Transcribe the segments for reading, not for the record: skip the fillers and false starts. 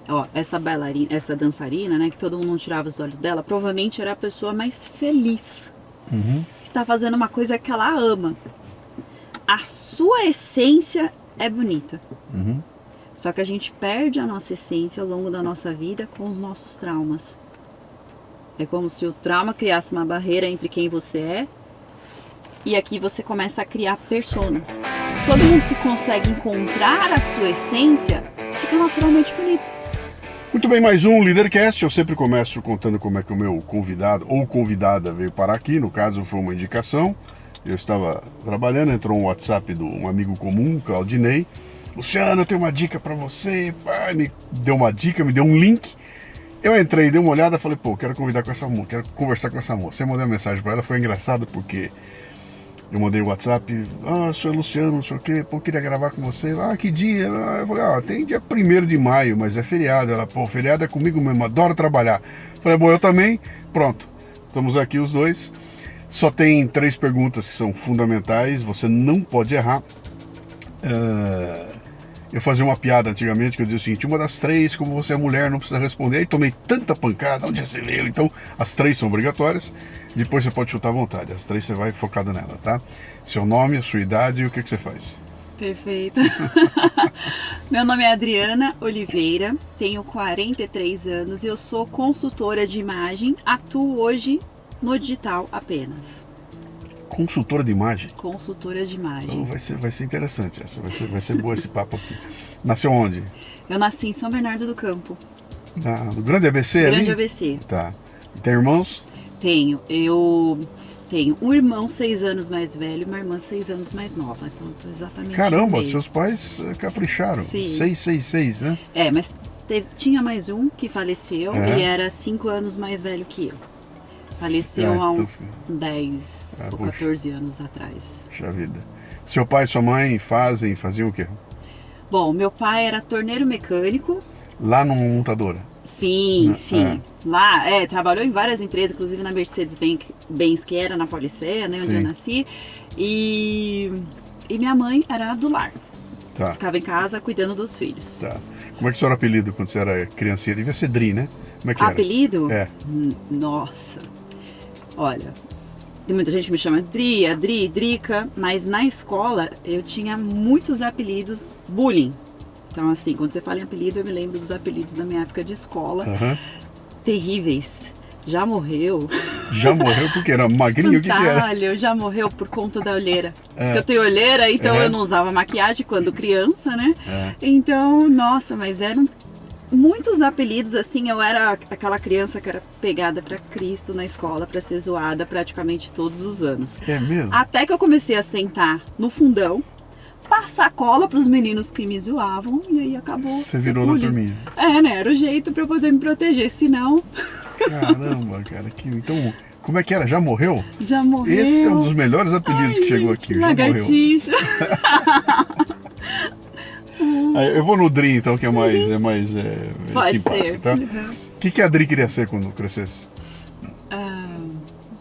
Ó, essa bailarina, essa dançarina, né, que todo mundo tirava os olhos dela, provavelmente era a pessoa mais feliz. Está fazendo uma coisa que ela ama. A sua essência é bonita. Só que a gente perde a nossa essência ao longo da nossa vida com os nossos traumas. É como se o trauma criasse uma barreira entre quem você é e aqui você começa a criar personas. Todo mundo que consegue encontrar a sua essência fica naturalmente bonito. Muito bem, mais um Leadercast. Eu sempre começo contando como é que o meu convidado ou convidada veio parar aqui. No caso, foi uma indicação. Eu estava trabalhando, entrou um WhatsApp de um amigo comum, Claudinei. Luciano, eu tenho uma dica para você. Me deu uma dica, me deu um link. Eu entrei, dei uma olhada, falei, pô, quero convidar com essa moça, quero conversar com essa moça. Eu mandei uma mensagem para ela, foi engraçado porque eu mandei o WhatsApp, sou Luciano, não sei o quê, pô, queria gravar com você. Que dia? Eu falei, tem dia 1º de maio, mas é feriado. Ela, pô, feriado é comigo mesmo, adoro trabalhar. Falei, bom, eu também, pronto, estamos aqui os dois. Só tem 3 perguntas que são fundamentais, você não pode errar. Eu fazia uma piada antigamente que eu dizia o seguinte, uma das 3, como você é mulher, não precisa responder. Aí tomei tanta pancada, onde você leu? Então, as 3 são obrigatórias. Depois você pode chutar à vontade. As 3 você vai focado nela, tá? Seu nome, a sua idade e o que você faz. Perfeito. Meu nome é Adriana Oliveira, tenho 43 anos e eu sou consultora de imagem, atuo hoje no digital apenas. Consultora de imagem? Consultora de imagem. Então vai ser interessante essa, vai ser boa esse papo aqui. Nasceu onde? Eu nasci em São Bernardo do Campo. No Grande ABC ali? Grande ABC. Tá. E tem irmãos? Tenho. Eu tenho um irmão 6 anos mais velho e uma irmã 6 anos mais nova. Então eu tô exatamente Caramba, no meio. seus pais capricharam. Sim. 666, né? Mas tinha mais um que faleceu e era 5 anos mais velho que eu. Faleceu há uns 10 ou 14 anos atrás. Puxa vida. Seu pai e sua mãe faziam o quê? Bom, meu pai era torneiro mecânico. Lá numa montadora? Sim. Lá, trabalhou em várias empresas, inclusive na Mercedes-Benz, que era na Paulicéia, né, onde eu nasci. E minha mãe era do lar. Tá. Ficava em casa cuidando dos filhos. Tá. Como é que o seu era apelido quando você era criancinha? Devia ser Dri, né? Como é que era? Apelido? É. Nossa. Olha, tem muita gente que me chama Dri, Adri, Drica, mas na escola eu tinha muitos apelidos bullying. Então, assim, quando você fala em apelido, eu me lembro dos apelidos da minha época de escola. Terríveis. Já morreu. Já morreu porque era magrinho? O que era? Já morreu por conta da olheira. Porque eu tenho olheira, então eu não usava maquiagem quando criança, né? Então, nossa, mas eram muitos apelidos, assim. Eu era aquela criança que era pegada pra Cristo na escola, pra ser zoada praticamente todos os anos. É mesmo? Até que eu comecei a sentar no fundão, passar cola pros meninos que me zoavam, e aí acabou. Você virou na turminha. Né? Era o jeito pra eu poder me proteger, senão... Caramba, cara. Então, como é que era? Já morreu? Já morreu. Esse é um dos melhores apelidos que chegou aqui. Já morreu. Eu vou no Dri, então, que é mais Pode simpático, ser. Tá? O que a Dri queria ser quando crescesse?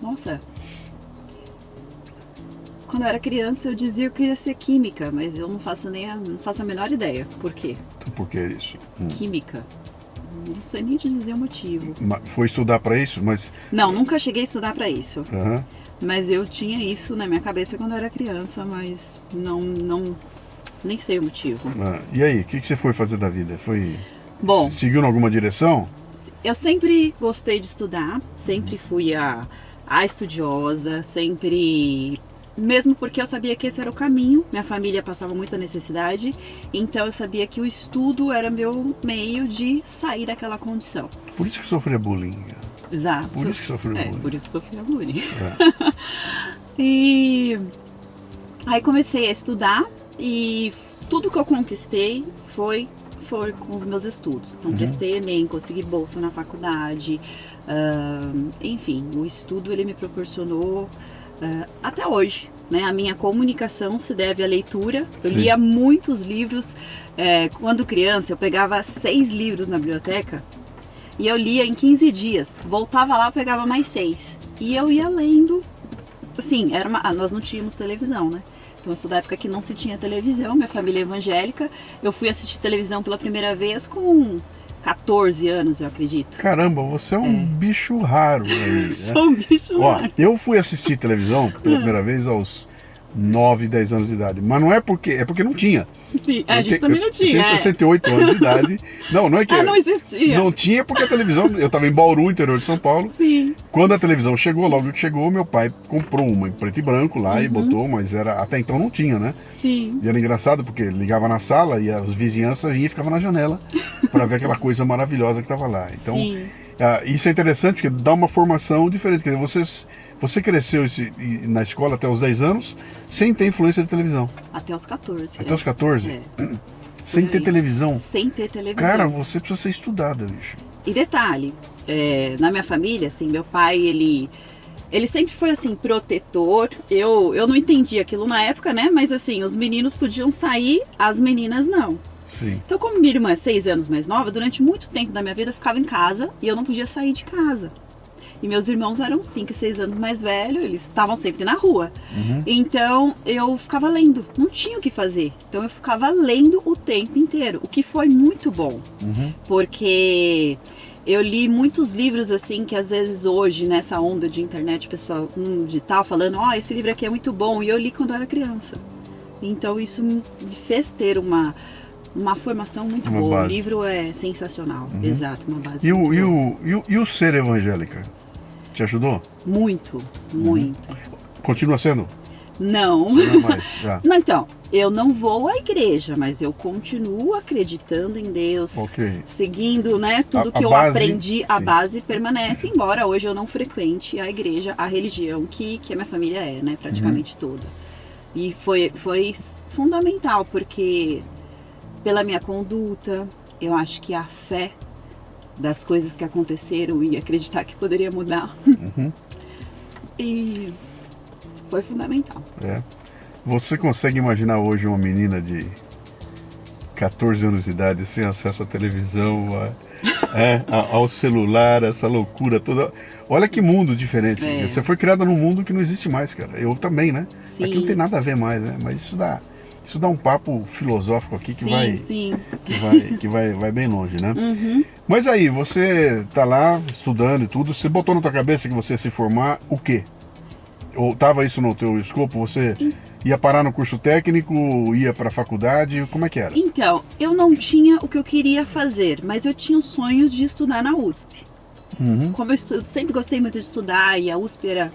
Nossa. Quando eu era criança, eu dizia que eu queria ser química, mas eu não faço a menor ideia. Por quê? Então, por que isso? Química. Não sei nem te dizer o motivo. Foi estudar para isso? Mas... Não, nunca cheguei a estudar para isso. Mas eu tinha isso na minha cabeça quando eu era criança, mas não nem sei o motivo. E aí, o que você foi fazer da vida? Bom, seguiu em alguma direção? Eu sempre gostei de estudar, sempre fui a estudiosa, sempre... Mesmo porque eu sabia que esse era o caminho, minha família passava muita necessidade, então eu sabia que o estudo era meu meio de sair daquela condição. Por isso que sofria bullying. Exato. Por isso que sofria bullying. Por isso que sofria bullying. E aí comecei a estudar e tudo que eu conquistei foi com os meus estudos. Então prestei ENEM, consegui bolsa na faculdade, enfim, o estudo ele me proporcionou até hoje, né? A minha comunicação se deve à leitura. Eu lia muitos livros. Quando criança, eu pegava 6 livros na biblioteca e eu lia em 15 dias. Voltava lá, eu pegava mais 6. E eu ia lendo. Assim, nós não tínhamos televisão, né? Então eu sou da época que não se tinha televisão, minha família é evangélica. Eu fui assistir televisão pela primeira vez com 14 anos, eu acredito. Caramba, você é um bicho raro aí, né? Sou um bicho raro. Eu fui assistir televisão pela primeira vez aos 9, 10 anos de idade. Mas não é porque... É porque não tinha. Sim, a gente também não tinha. Eu tenho 68 anos de idade. Não é que... não existia. Não tinha porque a televisão... Eu estava em Bauru, interior de São Paulo. Sim. Quando a televisão chegou, logo que chegou, meu pai comprou uma em preto e branco lá e botou, mas até então não tinha, né? Sim. E era engraçado porque ligava na sala e as vizinhanças vinham e ficavam na janela para ver aquela coisa maravilhosa que estava lá. Então, isso é interessante porque dá uma formação diferente. Quer dizer, você cresceu na escola até os 10 anos sem ter influência de televisão. Até os 14. Até os 14? É. Sem ter televisão? Sem ter televisão. Cara, você precisa ser estudada, bicho. E detalhe, na minha família, assim, meu pai, ele sempre foi, assim, protetor. Eu não entendi aquilo na época, né? Mas, assim, os meninos podiam sair, as meninas não. Sim. Então, como minha irmã é 6 anos mais nova, durante muito tempo da minha vida eu ficava em casa e eu não podia sair de casa. E meus irmãos eram 5 e 6 anos mais velhos, eles estavam sempre na rua. Então eu ficava lendo, não tinha o que fazer. Então eu ficava lendo o tempo inteiro, o que foi muito bom. Porque eu li muitos livros assim, que às vezes hoje, nessa onda de internet, pessoal digital falando, esse livro aqui é muito bom. E eu li quando eu era criança. Então isso me fez ter uma formação muito boa. Base. O livro é sensacional. Exato, uma base E o ser evangélica? Te ajudou? Muito. Continua sendo? Não. Você não é mais, já. Não, então, eu não vou à igreja, mas eu continuo acreditando em Deus, seguindo, né, tudo que eu aprendi, a base permanece, embora hoje eu não frequente a igreja, a religião que a minha família é, né, praticamente toda. E foi fundamental, porque pela minha conduta, eu acho que a fé das coisas que aconteceram e acreditar que poderia mudar. E foi fundamental. Você consegue imaginar hoje uma menina de 14 anos de idade sem acesso à televisão, ao celular, essa loucura toda? Olha que mundo diferente. Você foi criada num mundo que não existe mais, cara. Eu também, né? Sim. Aqui não tem nada a ver mais, né? Mas isso dá um papo filosófico aqui que vai bem longe, né? Mas aí, você tá lá estudando e tudo, você botou na tua cabeça que você ia se formar o quê? Ou tava isso no teu escopo? Você ia parar no curso técnico, ia para a faculdade, como é que era? Então, eu não tinha o que eu queria fazer, mas eu tinha o sonho de estudar na USP. Como eu sempre gostei muito de estudar e a USP é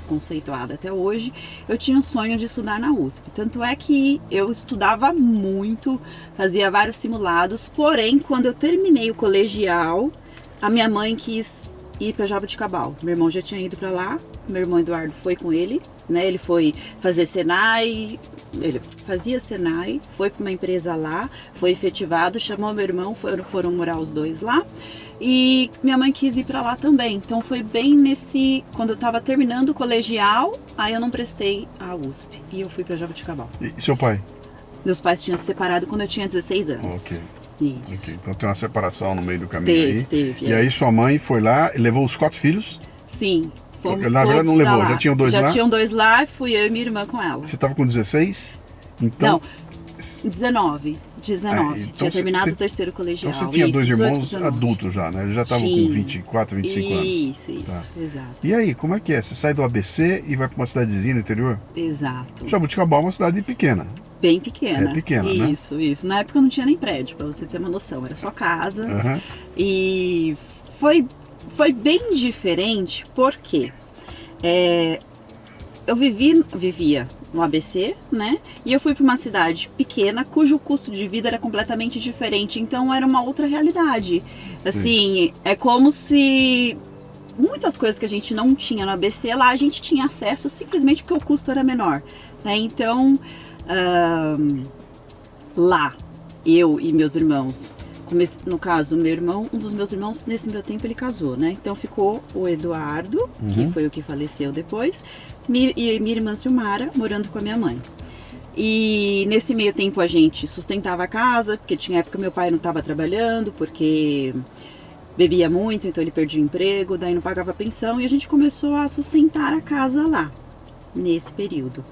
conceituada até hoje, eu tinha o sonho de estudar na USP. Tanto é que eu estudava muito, fazia vários simulados, porém, quando eu terminei o colegial, a minha mãe quis ir para Jaboticabal. Meu irmão já tinha ido para lá, meu irmão Eduardo foi com ele, né? Ele foi fazer Senai, ele fazia Senai, foi para uma empresa lá, foi efetivado, chamou meu irmão, foram morar os dois lá. E minha mãe quis ir pra lá também. Então foi bem quando eu tava terminando o colegial, aí eu não prestei a USP. E eu fui pra Jaboticabal. E seu pai? Meus pais tinham se separado quando eu tinha 16 anos. Ok. Isso. Então tem uma separação no meio do caminho Teve. E aí sua mãe foi lá e levou os 4 filhos? Sim. Fomos Na verdade não levou, já tinham 2 lá? Já tinham 2 lá e fui eu e minha irmã com ela. Você tava com 16? Então... Não, 19. Então tinha terminado o terceiro colegial. Então você tinha 2 irmãos 19. adultos já, né? Eles já estavam com 24, 25 anos. Isso, exato. E aí, como é que é? Você sai do ABC e vai para uma cidadezinha no interior? Exato. Jaboticabal é uma cidade pequena. Bem pequena. É pequena, né? Isso. Na época não tinha nem prédio, pra você ter uma noção. Era só casas. E foi bem diferente porque eu vivia no ABC, né? E eu fui para uma cidade pequena, cujo custo de vida era completamente diferente. Então era uma outra realidade. Assim, é como se muitas coisas que a gente não tinha no ABC, lá a gente tinha acesso simplesmente porque o custo era menor, né? Então, lá, eu e meus irmãos, no caso, um dos meus irmãos, nesse meu tempo, ele casou, né? Então ficou o Eduardo, que foi o que faleceu depois, e minha irmã Silmara, morando com a minha mãe. E nesse meio tempo a gente sustentava a casa, porque tinha época que meu pai não estava trabalhando, porque bebia muito, então ele perdia o emprego, daí não pagava pensão, e a gente começou a sustentar a casa lá, nesse período.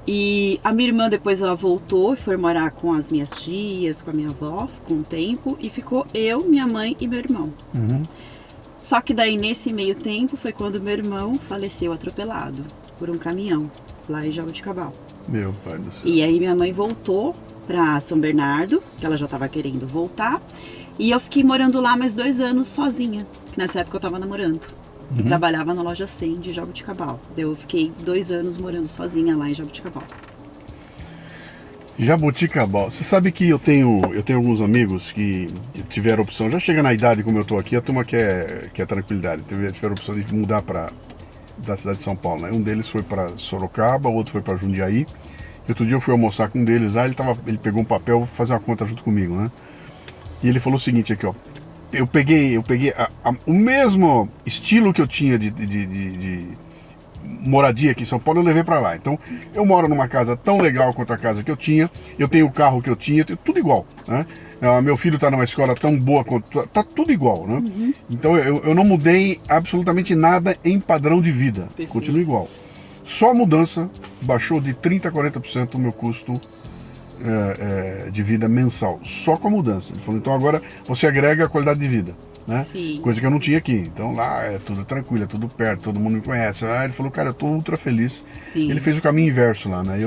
E a minha irmã depois ela voltou e foi morar com as minhas tias, com a minha avó, com um tempo, e ficou eu, minha mãe e meu irmão. Só que daí nesse meio tempo foi quando meu irmão faleceu atropelado por um caminhão lá em Jaboticabal. Meu pai do céu. E aí minha mãe voltou pra São Bernardo, que ela já estava querendo voltar, e eu fiquei morando lá mais 2 anos sozinha, que nessa época eu estava namorando. E trabalhava na loja 100 de Jaboticabal. Eu fiquei 2 anos morando sozinha lá em Jaboticabal. Jaboticabal. Você sabe que eu tenho alguns amigos que tiveram opção, já chega na idade como eu tô aqui, a turma quer tranquilidade, tiveram opção de mudar da cidade de São Paulo, né? Um deles foi para Sorocaba, o outro foi para Jundiaí. E outro dia eu fui almoçar com um deles lá, ele pegou um papel, fazer uma conta junto comigo, né? E ele falou o seguinte aqui, ó. Eu peguei o mesmo estilo que eu tinha de moradia aqui em São Paulo, eu levei para lá. Então, eu moro numa casa tão legal quanto a casa que eu tinha, eu tenho o carro que eu tinha, tudo igual, né? Meu filho está numa escola tão boa quanto... Tá tudo igual, né? Então, eu não mudei absolutamente nada em padrão de vida. Perfeito. Continua igual. Só a mudança baixou de 30% a 40% o meu custo de vida mensal, só com a mudança. Ele falou, então agora você agrega a qualidade de vida, né? Sim. Coisa que eu não tinha aqui. Então lá é tudo tranquilo, é tudo perto, todo mundo me conhece. Ele falou, cara, eu tô ultra feliz. Sim. Ele fez o caminho inverso lá, né?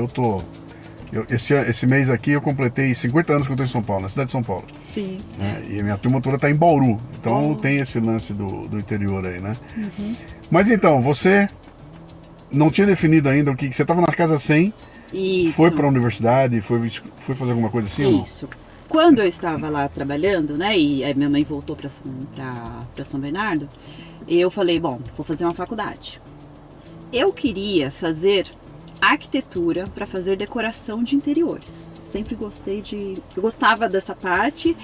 Esse mês aqui eu completei 50 anos que eu tô em São Paulo, na cidade de São Paulo. Sim. E a minha turma toda tá em Bauru. Então tem esse lance do interior aí, né? Mas então, você não tinha definido ainda o que você estava na casa 100. Isso. Foi para a universidade, foi fazer alguma coisa assim? Isso. Quando eu estava lá trabalhando, né, e aí minha mãe voltou para São Bernardo, eu falei, bom, vou fazer uma faculdade. Eu queria fazer arquitetura para fazer decoração de interiores. Sempre eu gostava dessa parte,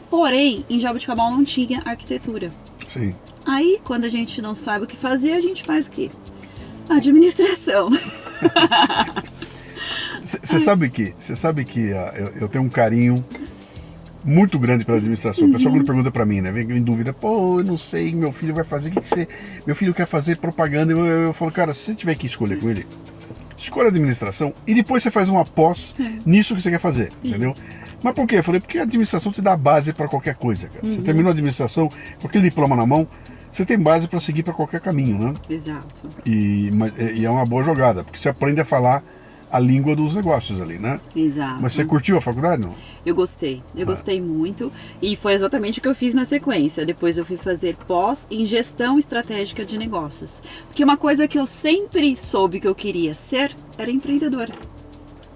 porém, em Jaboticabal não tinha arquitetura. Sim. Aí, quando a gente não sabe o que fazer, a gente faz o quê? Administração. Você sabe que eu tenho um carinho muito grande pela administração. O pessoal quando pergunta pra mim, né, vem em dúvida, pô, eu não sei, meu filho vai fazer, o que você... Meu filho quer fazer propaganda, eu falo, cara, se você tiver que escolher com ele, escolha a administração e depois você faz uma pós nisso que você quer fazer, entendeu? Mas por quê? Eu falei, porque a administração te dá a base pra qualquer coisa, cara. Você terminou a administração, com aquele diploma na mão, você tem base pra seguir pra qualquer caminho, né? Exato. E é uma boa jogada, porque você aprende a falar a língua dos negócios ali, né? Exato. Mas você curtiu a faculdade, não? Eu gostei muito e foi exatamente o que eu fiz na sequência. Depois eu fui fazer pós em gestão estratégica de negócios. Porque uma coisa que eu sempre soube que eu queria ser era empreendedora.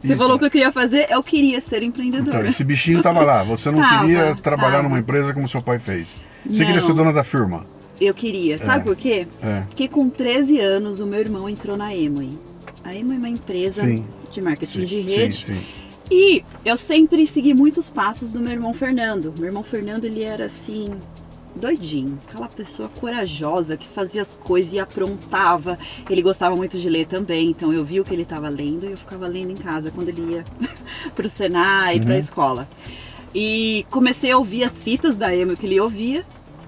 Você falou que eu queria fazer, eu queria ser empreendedora. Então, esse bichinho tava lá, você não queria trabalhar numa empresa como seu pai fez. Você queria ser dona da firma. Eu queria, sabe por quê? Porque com 13 anos o meu irmão entrou na Amway. A Amway é uma empresa de marketing de rede. Sim. E eu sempre segui muitos passos do meu irmão Fernando. Meu irmão Fernando, ele era assim, doidinho. Aquela pessoa corajosa que fazia as coisas e aprontava. Ele gostava muito de ler também, então eu vi o que ele estava lendo e eu ficava lendo em casa quando ele ia para o Senai e para a escola. E comecei a ouvir as fitas da Amway que ele ouvia.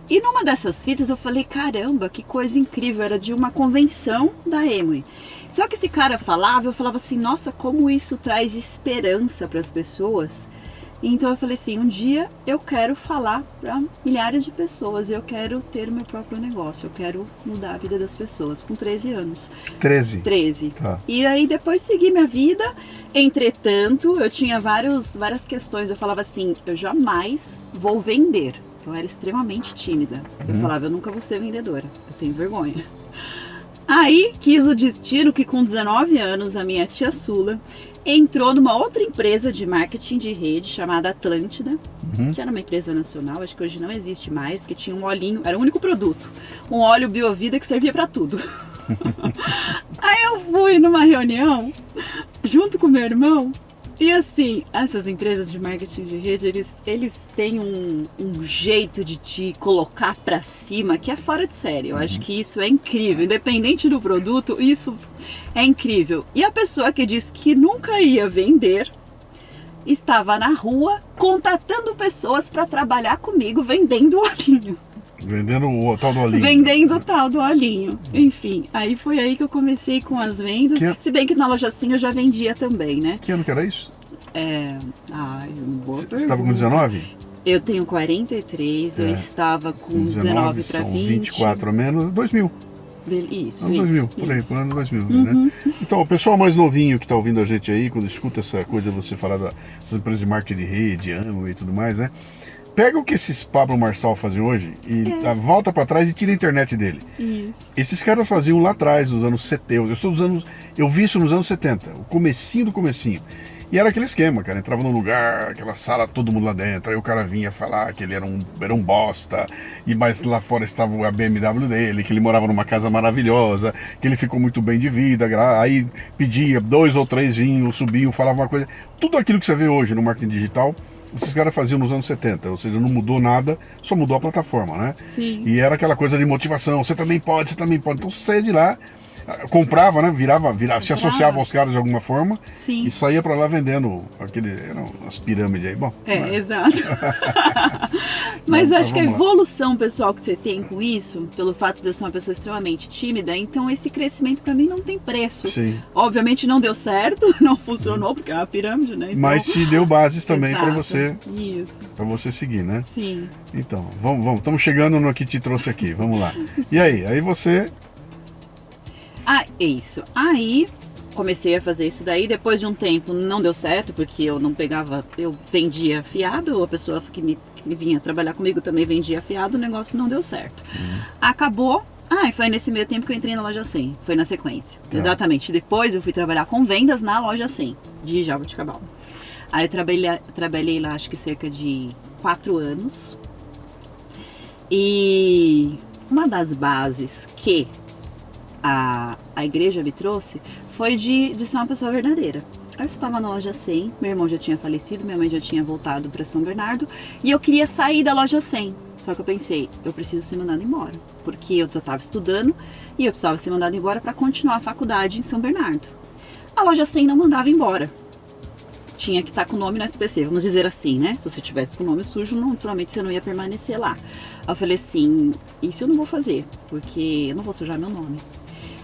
E numa dessas fitas eu falei, caramba, que coisa incrível, era de uma convenção da Amway. Só que esse cara falava, eu falava assim, nossa, como isso traz esperança para as pessoas. Então eu falei assim, um dia eu quero falar para milhares de pessoas, eu quero ter o meu próprio negócio, eu quero mudar a vida das pessoas, com 13 anos. 13. Tá. E aí depois segui minha vida, entretanto, eu tinha várias questões, eu falava assim, eu jamais vou vender. Eu era extremamente tímida. Eu falava, eu nunca vou ser vendedora, eu tenho vergonha. Aí quis o destino que com 19 anos a minha tia Sula entrou numa outra empresa de marketing de rede chamada Atlântida, que era uma empresa nacional, acho que hoje não existe mais, que tinha um olhinho, era o único produto, um óleo Biovida que servia para tudo. Aí eu fui numa reunião junto com meu irmão. E assim, essas empresas de marketing de rede, eles têm um jeito de te colocar pra cima que é fora de série. Eu acho que isso é incrível. Independente do produto, isso é incrível. E a pessoa que disse que nunca ia vender, estava na rua contatando pessoas para trabalhar comigo vendendo olhinho. Vendendo o tal do olhinho. Vendendo o tal do olhinho. Enfim, aí foi aí que eu comecei com as vendas. Se bem que na loja Sim eu já vendia também, né? Que ano que era isso? Boa pergunta. Você estava com 19? Eu tenho 43, eu estava com 19 para 20. 24 a menos, 2000. Isso, ano 2000, por aí, por ano 2000, né? Então, o pessoal mais novinho que está ouvindo a gente aí, quando escuta essa coisa, você falar dessas empresas de marketing de rede, Amway e tudo mais, né? Pega o que esses Pablo Marçal fazem hoje e volta para trás e tira a internet dele. Isso. Esses caras faziam lá atrás, nos anos 70, eu vi isso nos anos 70, o comecinho do comecinho. E era aquele esquema, cara, entrava num lugar, aquela sala, todo mundo lá dentro, aí o cara vinha falar que ele era um bosta, e mais lá fora estava a BMW dele, que ele morava numa casa maravilhosa, que ele ficou muito bem de vida, aí pedia 2 ou 3 vinhos, subiam, falava uma coisa, tudo aquilo que você vê hoje no marketing digital, esses caras faziam nos anos 70, ou seja, não mudou nada, só mudou a plataforma, né? Sim. E era aquela coisa de motivação, você também pode, então você saía de lá, comprava, né? Virava, se associava aos caras de alguma forma. Sim. E saía pra lá vendendo eram as pirâmides aí. Bom, exato. Mas acho que a evolução pessoal que você tem com isso, pelo fato de eu ser uma pessoa extremamente tímida, então esse crescimento pra mim não tem preço. Sim. Obviamente não deu certo, não funcionou, porque é uma pirâmide, né? Então... Mas te deu bases também pra você. Isso. Para você seguir, né? Sim. Então, vamos. Estamos chegando no que te trouxe aqui. Vamos lá. E aí? Aí você... Isso. Aí comecei a fazer isso daí, depois de um tempo não deu certo, porque eu não pegava, eu vendia fiado, a pessoa que vinha trabalhar comigo também vendia fiado, o negócio não deu certo. Acabou, e foi nesse meio tempo que eu entrei na loja 100, foi na sequência. Exatamente, depois eu fui trabalhar com vendas na loja 100, de Jaboticabal. Aí eu trabalhei lá acho que cerca de 4 anos, e uma das bases que a igreja me trouxe foi de ser uma pessoa verdadeira. Eu estava na loja 100, meu irmão já tinha falecido, minha mãe já tinha voltado para São Bernardo e eu queria sair da loja 100. Só que eu pensei, eu preciso ser mandada embora, porque eu estava estudando e eu precisava ser mandada embora para continuar a faculdade em São Bernardo. A loja 100 não mandava embora. Tinha que estar com o nome no SPC, vamos dizer assim, né? Se você tivesse com o nome sujo, naturalmente você não ia permanecer lá. Eu falei assim, isso eu não vou fazer, porque eu não vou sujar meu nome.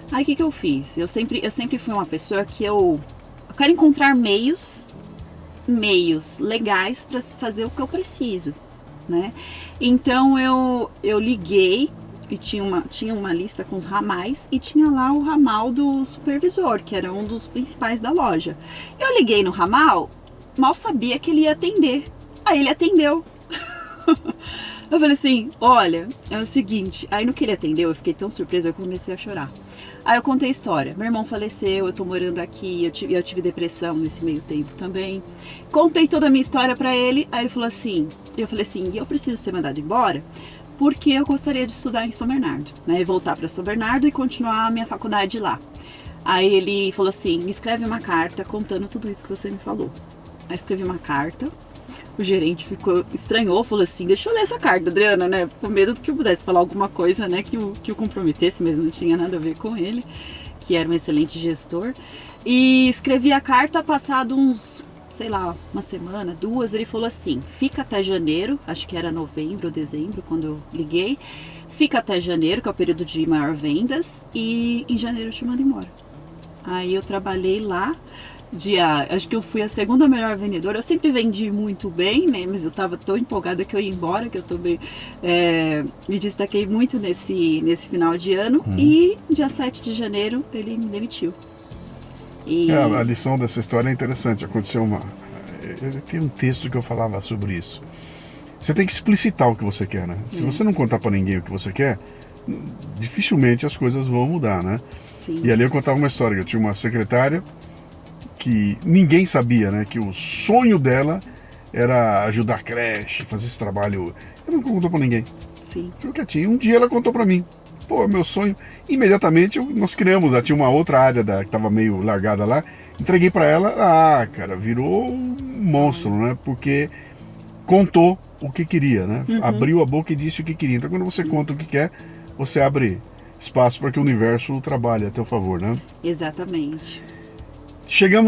Aí o que eu fiz? Eu sempre fui uma pessoa que eu quero encontrar meios legais para fazer o que eu preciso, né? Então eu liguei e tinha uma lista com os ramais e tinha lá o ramal do supervisor, que era um dos principais da loja. Eu liguei no ramal, mal sabia que ele ia atender. Aí ele atendeu. Eu falei assim, olha, é o seguinte, aí no que ele atendeu, eu fiquei tão surpresa, eu comecei a chorar. Aí eu contei a história, meu irmão faleceu, eu tô morando aqui, eu tive depressão nesse meio tempo também. Contei toda a minha história pra ele, aí ele falou assim, eu falei assim, eu preciso ser mandado embora, porque eu gostaria de estudar em São Bernardo, né, e voltar pra São Bernardo e continuar a minha faculdade lá. Aí ele falou assim, me escreve uma carta contando tudo isso que você me falou. Aí escrevi uma carta. O gerente estranhou, falou assim, deixa eu ler essa carta, Adriana, né? Com medo de que eu pudesse falar alguma coisa, né, que o comprometesse, mas não tinha nada a ver com ele, que era um excelente gestor. E escrevi a carta, passado uns, sei lá, uma semana, 2, ele falou assim, fica até janeiro, acho que era novembro ou dezembro, quando eu liguei, fica até janeiro, que é o período de maior vendas, e em janeiro eu te mando embora. Aí eu trabalhei lá, acho que eu fui a segunda melhor vendedora. Eu sempre vendi muito bem, né? Mas eu estava tão empolgada que eu ia embora, que eu também me destaquei muito nesse final de ano. E dia 7 de janeiro ele me demitiu. A lição dessa história é interessante. Aconteceu tem um texto que eu falava sobre isso. Você tem que explicitar o que você quer, né? Se você não contar para ninguém o que você quer, dificilmente as coisas vão mudar, né? Sim. E ali eu contava uma história. Eu tinha uma secretária que ninguém sabia, né? Que o sonho dela era ajudar a creche, fazer esse trabalho. Ela não contou pra ninguém. Sim. Ficou quietinho. Um dia ela contou pra mim. Pô, meu sonho. Imediatamente nós criamos. Ela tinha uma outra área que tava meio largada lá. Entreguei pra ela. Cara, virou um monstro, né? Porque contou o que queria, né? Abriu a boca e disse o que queria. Então quando você conta o que quer, você abre espaço para que o universo trabalhe a teu favor, né? Exatamente.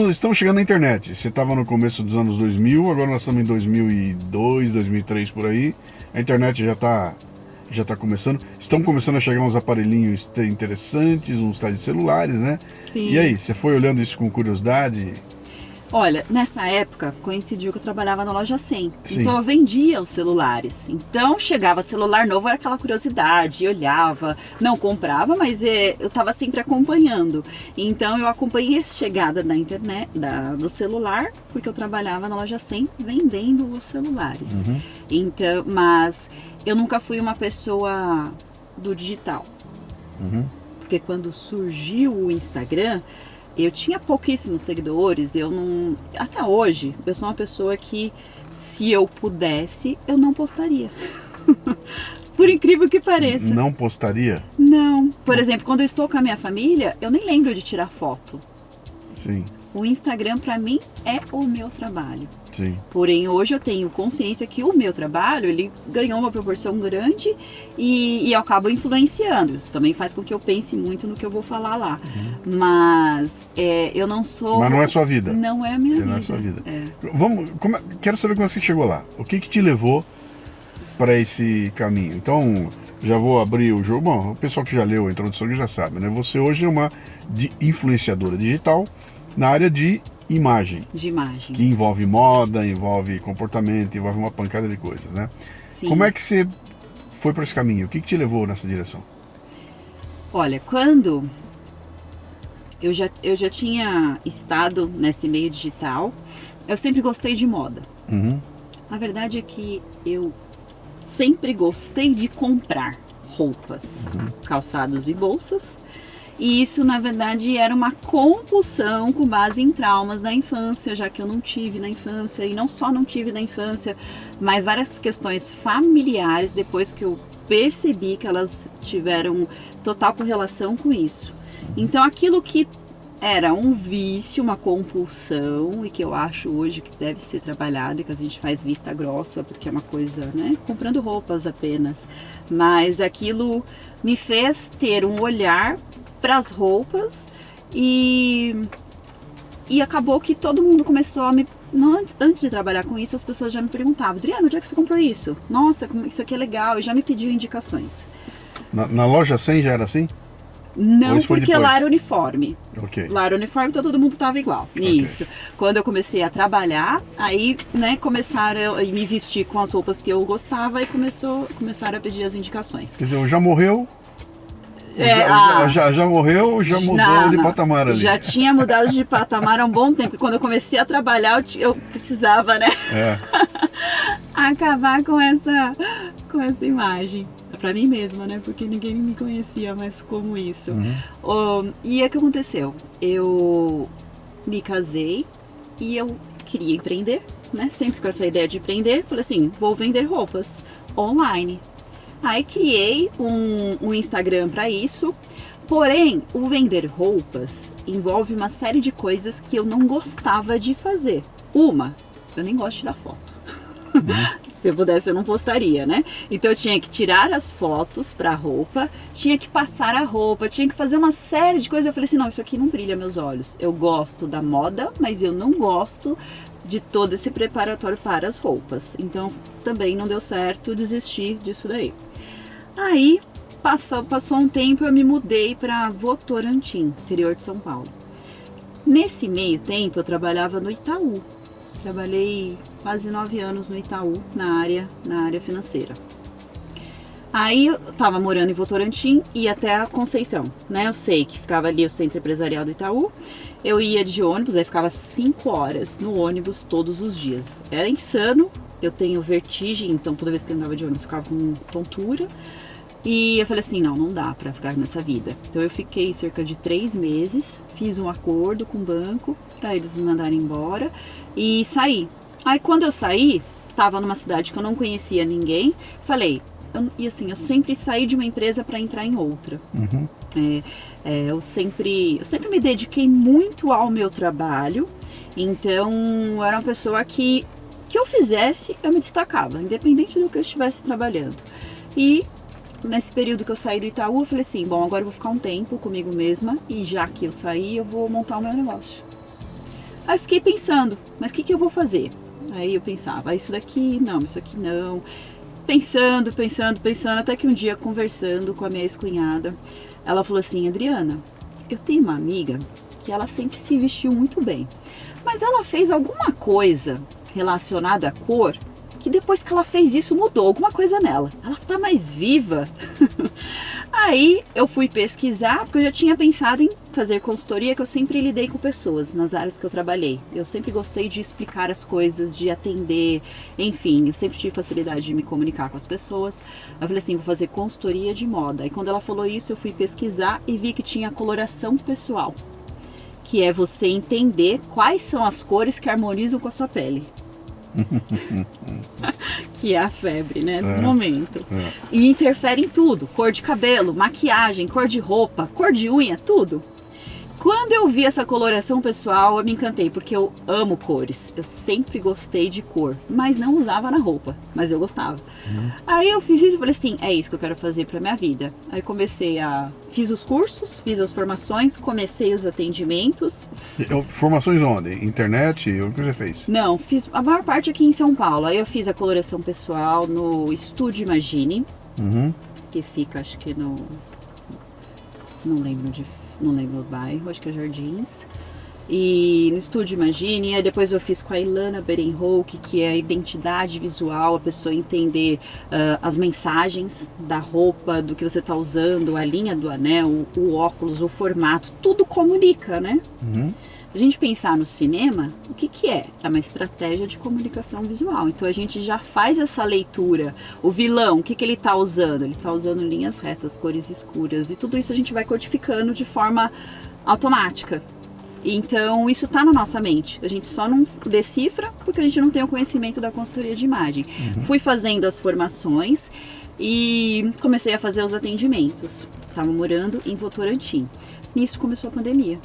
Estamos chegando na internet. Você estava no começo dos anos 2000, agora nós estamos em 2002, 2003 por aí. A internet já está já está começando. Estão começando a chegar uns aparelhinhos interessantes, uns tais de celulares, né? Sim. E aí, você foi olhando isso com curiosidade? Olha, nessa época coincidiu que eu trabalhava na loja 100, Sim. então eu vendia os celulares. Então chegava celular novo, era aquela curiosidade, olhava, não comprava, mas eu estava sempre acompanhando. Então eu acompanhei a chegada da internet, do celular, porque eu trabalhava na loja 100 vendendo os celulares. Então, mas eu nunca fui uma pessoa do digital. Porque quando surgiu o Instagram, eu tinha pouquíssimos seguidores, até hoje, eu sou uma pessoa que, se eu pudesse, eu não postaria. Por incrível que pareça. Não postaria? Não. Por exemplo, quando eu estou com a minha família, eu nem lembro de tirar foto. Sim. O Instagram, para mim, é o meu trabalho. Sim. Porém, hoje eu tenho consciência que o meu trabalho, ele ganhou uma proporção grande e eu acabo influenciando. Isso também faz com que eu pense muito no que eu vou falar lá. Mas eu não sou... Mas não é sua vida. Não é a minha vida. Não é sua vida. Quero saber como você chegou lá. O que te levou para esse caminho? Então, já vou abrir o jogo. Bom, o pessoal que já leu a introdução já sabe, né? Você hoje é uma influenciadora digital na área de imagem. De imagem. Que envolve moda, envolve comportamento, envolve uma pancada de coisas, né? Sim. Como é que você foi para esse caminho? O que te levou nessa direção? Olha, quando eu já tinha estado nesse meio digital, eu sempre gostei de moda. A verdade é que eu sempre gostei de comprar roupas, calçados e bolsas. E isso, na verdade, era uma compulsão com base em traumas da infância, já que eu não tive na infância, e não só não tive na infância, mas várias questões familiares, depois que eu percebi que elas tiveram total correlação com isso. Então, aquilo que era um vício, uma compulsão, e que eu acho hoje que deve ser trabalhado, e que a gente faz vista grossa, porque é uma coisa, né, comprando roupas apenas, mas aquilo me fez ter um olhar para as roupas e acabou que todo mundo começou a me... Antes de trabalhar com isso, as pessoas já me perguntavam: Adriana, onde é que você comprou isso? Nossa, isso aqui é legal, e já me pediu indicações. Na loja 100 já era assim? Não, porque lá era uniforme. Ok. Lá era uniforme, então todo mundo estava igual. Isso. Quando eu comecei a trabalhar, aí, né, começaram a me vestir com as roupas que eu gostava e começaram a pedir as indicações. Quer dizer, já morreu? Já morreu, já mudou de patamar ali. Já tinha mudado de patamar há um bom tempo. Quando eu comecei a trabalhar, eu precisava, né? Acabar com essa imagem. Pra mim mesma, né? Porque ninguém me conhecia mais como isso. E o que aconteceu? Eu me casei e eu queria empreender, né? Sempre com essa ideia de empreender. Falei assim, vou vender roupas online. Aí criei um Instagram para isso. Porém, o vender roupas envolve uma série de coisas que eu não gostava de fazer. Eu nem gosto de tirar foto. Se eu pudesse, eu não postaria, né? Então eu tinha que tirar as fotos pra roupa, tinha que passar a roupa, tinha que fazer uma série de coisas. Eu falei assim, não, isso aqui não brilha meus olhos. Eu gosto da moda, mas eu não gosto de todo esse preparatório para as roupas. Então também não deu certo, desisti disso daí. Aí passou um tempo, eu me mudei para Votorantim, interior de São Paulo. Nesse meio tempo eu trabalhava no Itaú. Trabalhei quase 9 anos no Itaú, na área financeira. Aí eu tava morando em Votorantim e ia até a Conceição, né? Eu sei que ficava ali o centro empresarial do Itaú. Eu ia de ônibus, aí ficava 5 horas no ônibus todos os dias. Era insano, eu tenho vertigem, então toda vez que eu andava de ônibus eu ficava com tontura. E eu falei assim, não dá pra ficar nessa vida. Então eu fiquei cerca de 3 meses, fiz um acordo com o banco pra eles me mandarem embora e saí. Aí quando eu saí, tava numa cidade que eu não conhecia ninguém, falei, eu sempre saí de uma empresa para entrar em outra. Eu sempre me dediquei muito ao meu trabalho, então eu era uma pessoa que eu fizesse, eu me destacava, independente do que eu estivesse trabalhando. E nesse período que eu saí do Itaú, eu falei assim, bom, agora eu vou ficar um tempo comigo mesma e já que eu saí, eu vou montar o meu negócio. Aí fiquei pensando, mas o que eu vou fazer? Aí eu pensava, isso daqui não. pensando, até que um dia, conversando com a minha ex-cunhada, ela falou assim: Adriana, eu tenho uma amiga que ela sempre se vestiu muito bem, mas ela fez alguma coisa relacionada à cor que depois que ela fez isso mudou alguma coisa nela. Ela tá mais viva. Aí eu fui pesquisar, porque eu já tinha pensado em fazer consultoria, que eu sempre lidei com pessoas nas áreas que eu trabalhei. Eu sempre gostei de explicar as coisas, de atender, enfim, eu sempre tive facilidade de me comunicar com as pessoas. Eu falei assim, vou fazer consultoria de moda. Aí quando ela falou isso, eu fui pesquisar e vi que tinha coloração pessoal, que é você entender quais são as cores que harmonizam com a sua pele. Que é a febre, né, do momento. E interfere em tudo, cor de cabelo, maquiagem, cor de roupa, cor de unha, tudo. Quando eu vi essa coloração pessoal, eu me encantei, porque eu amo cores. Eu sempre gostei de cor, mas não usava na roupa, mas eu gostava. Aí eu fiz isso e falei assim, é isso que eu quero fazer pra minha vida. Aí fiz os cursos, fiz as formações, comecei os atendimentos. Formações onde? Internet? O que você fez? Não, fiz a maior parte aqui em São Paulo. Aí eu fiz a coloração pessoal no Estúdio Imagine, que fica, acho que no... Não lembro o bairro, acho que é Jardins. E no Estúdio Imagine, aí depois eu fiz com a Ilana Berenholk, que é a identidade visual, a pessoa entender as mensagens da roupa, do que você está usando, a linha do anel, o óculos, o formato, tudo comunica, né? A gente pensar no cinema, o que é? É uma estratégia de comunicação visual. Então a gente já faz essa leitura. O vilão, o que ele está usando? Ele está usando linhas retas, cores escuras. E tudo isso a gente vai codificando de forma automática. Então isso está na nossa mente. A gente só não decifra porque a gente não tem o conhecimento da consultoria de imagem. Fui fazendo as formações e comecei a fazer os atendimentos. Estava morando em Votorantim. Nisso começou a pandemia.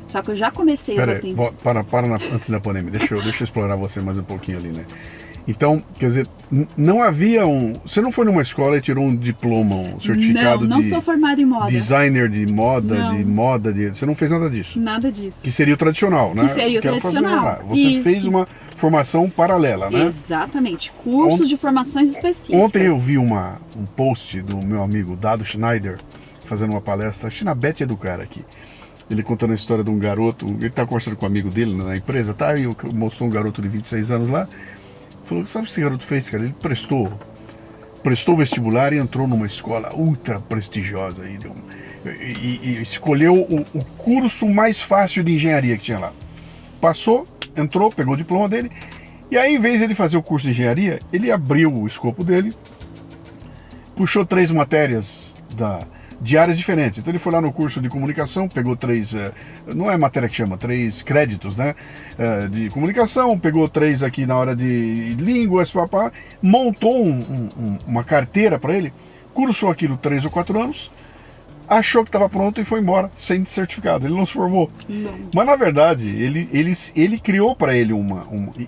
Só que eu já comecei os atendimentos. Antes da pandemia, deixa eu explorar você mais um pouquinho ali, né? Então, quer dizer, não havia você não foi numa escola e tirou um diploma, um certificado não sou formada em moda. Designer de moda, você não fez nada disso? Nada disso. Que seria o tradicional, né? Que seria o tradicional. Você fez uma formação paralela, né? Exatamente, cursos de formações específicas. Ontem eu vi um post do meu amigo Dado Schneider, fazendo uma palestra, acho que na Bet Educar aqui. Ele contando a história de um garoto, ele estava conversando com um amigo dele na empresa, tá? E mostrou um garoto de 26 anos lá. Falou, sabe o que esse garoto fez, cara? Ele prestou o vestibular e entrou numa escola ultra prestigiosa e escolheu o curso mais fácil de engenharia que tinha lá. Passou, entrou, pegou o diploma dele, e aí, em vez de ele fazer o curso de engenharia, ele abriu o escopo dele, puxou 3 matérias de áreas diferentes. Então ele foi lá no curso de comunicação, pegou 3, não é matéria que chama, 3 créditos, né, de comunicação, pegou 3 aqui na hora de línguas, montou uma carteira para ele, cursou aquilo 3 ou 4 anos, achou que estava pronto e foi embora, sem certificado, ele não se formou. Não. Mas na verdade, ele criou para ele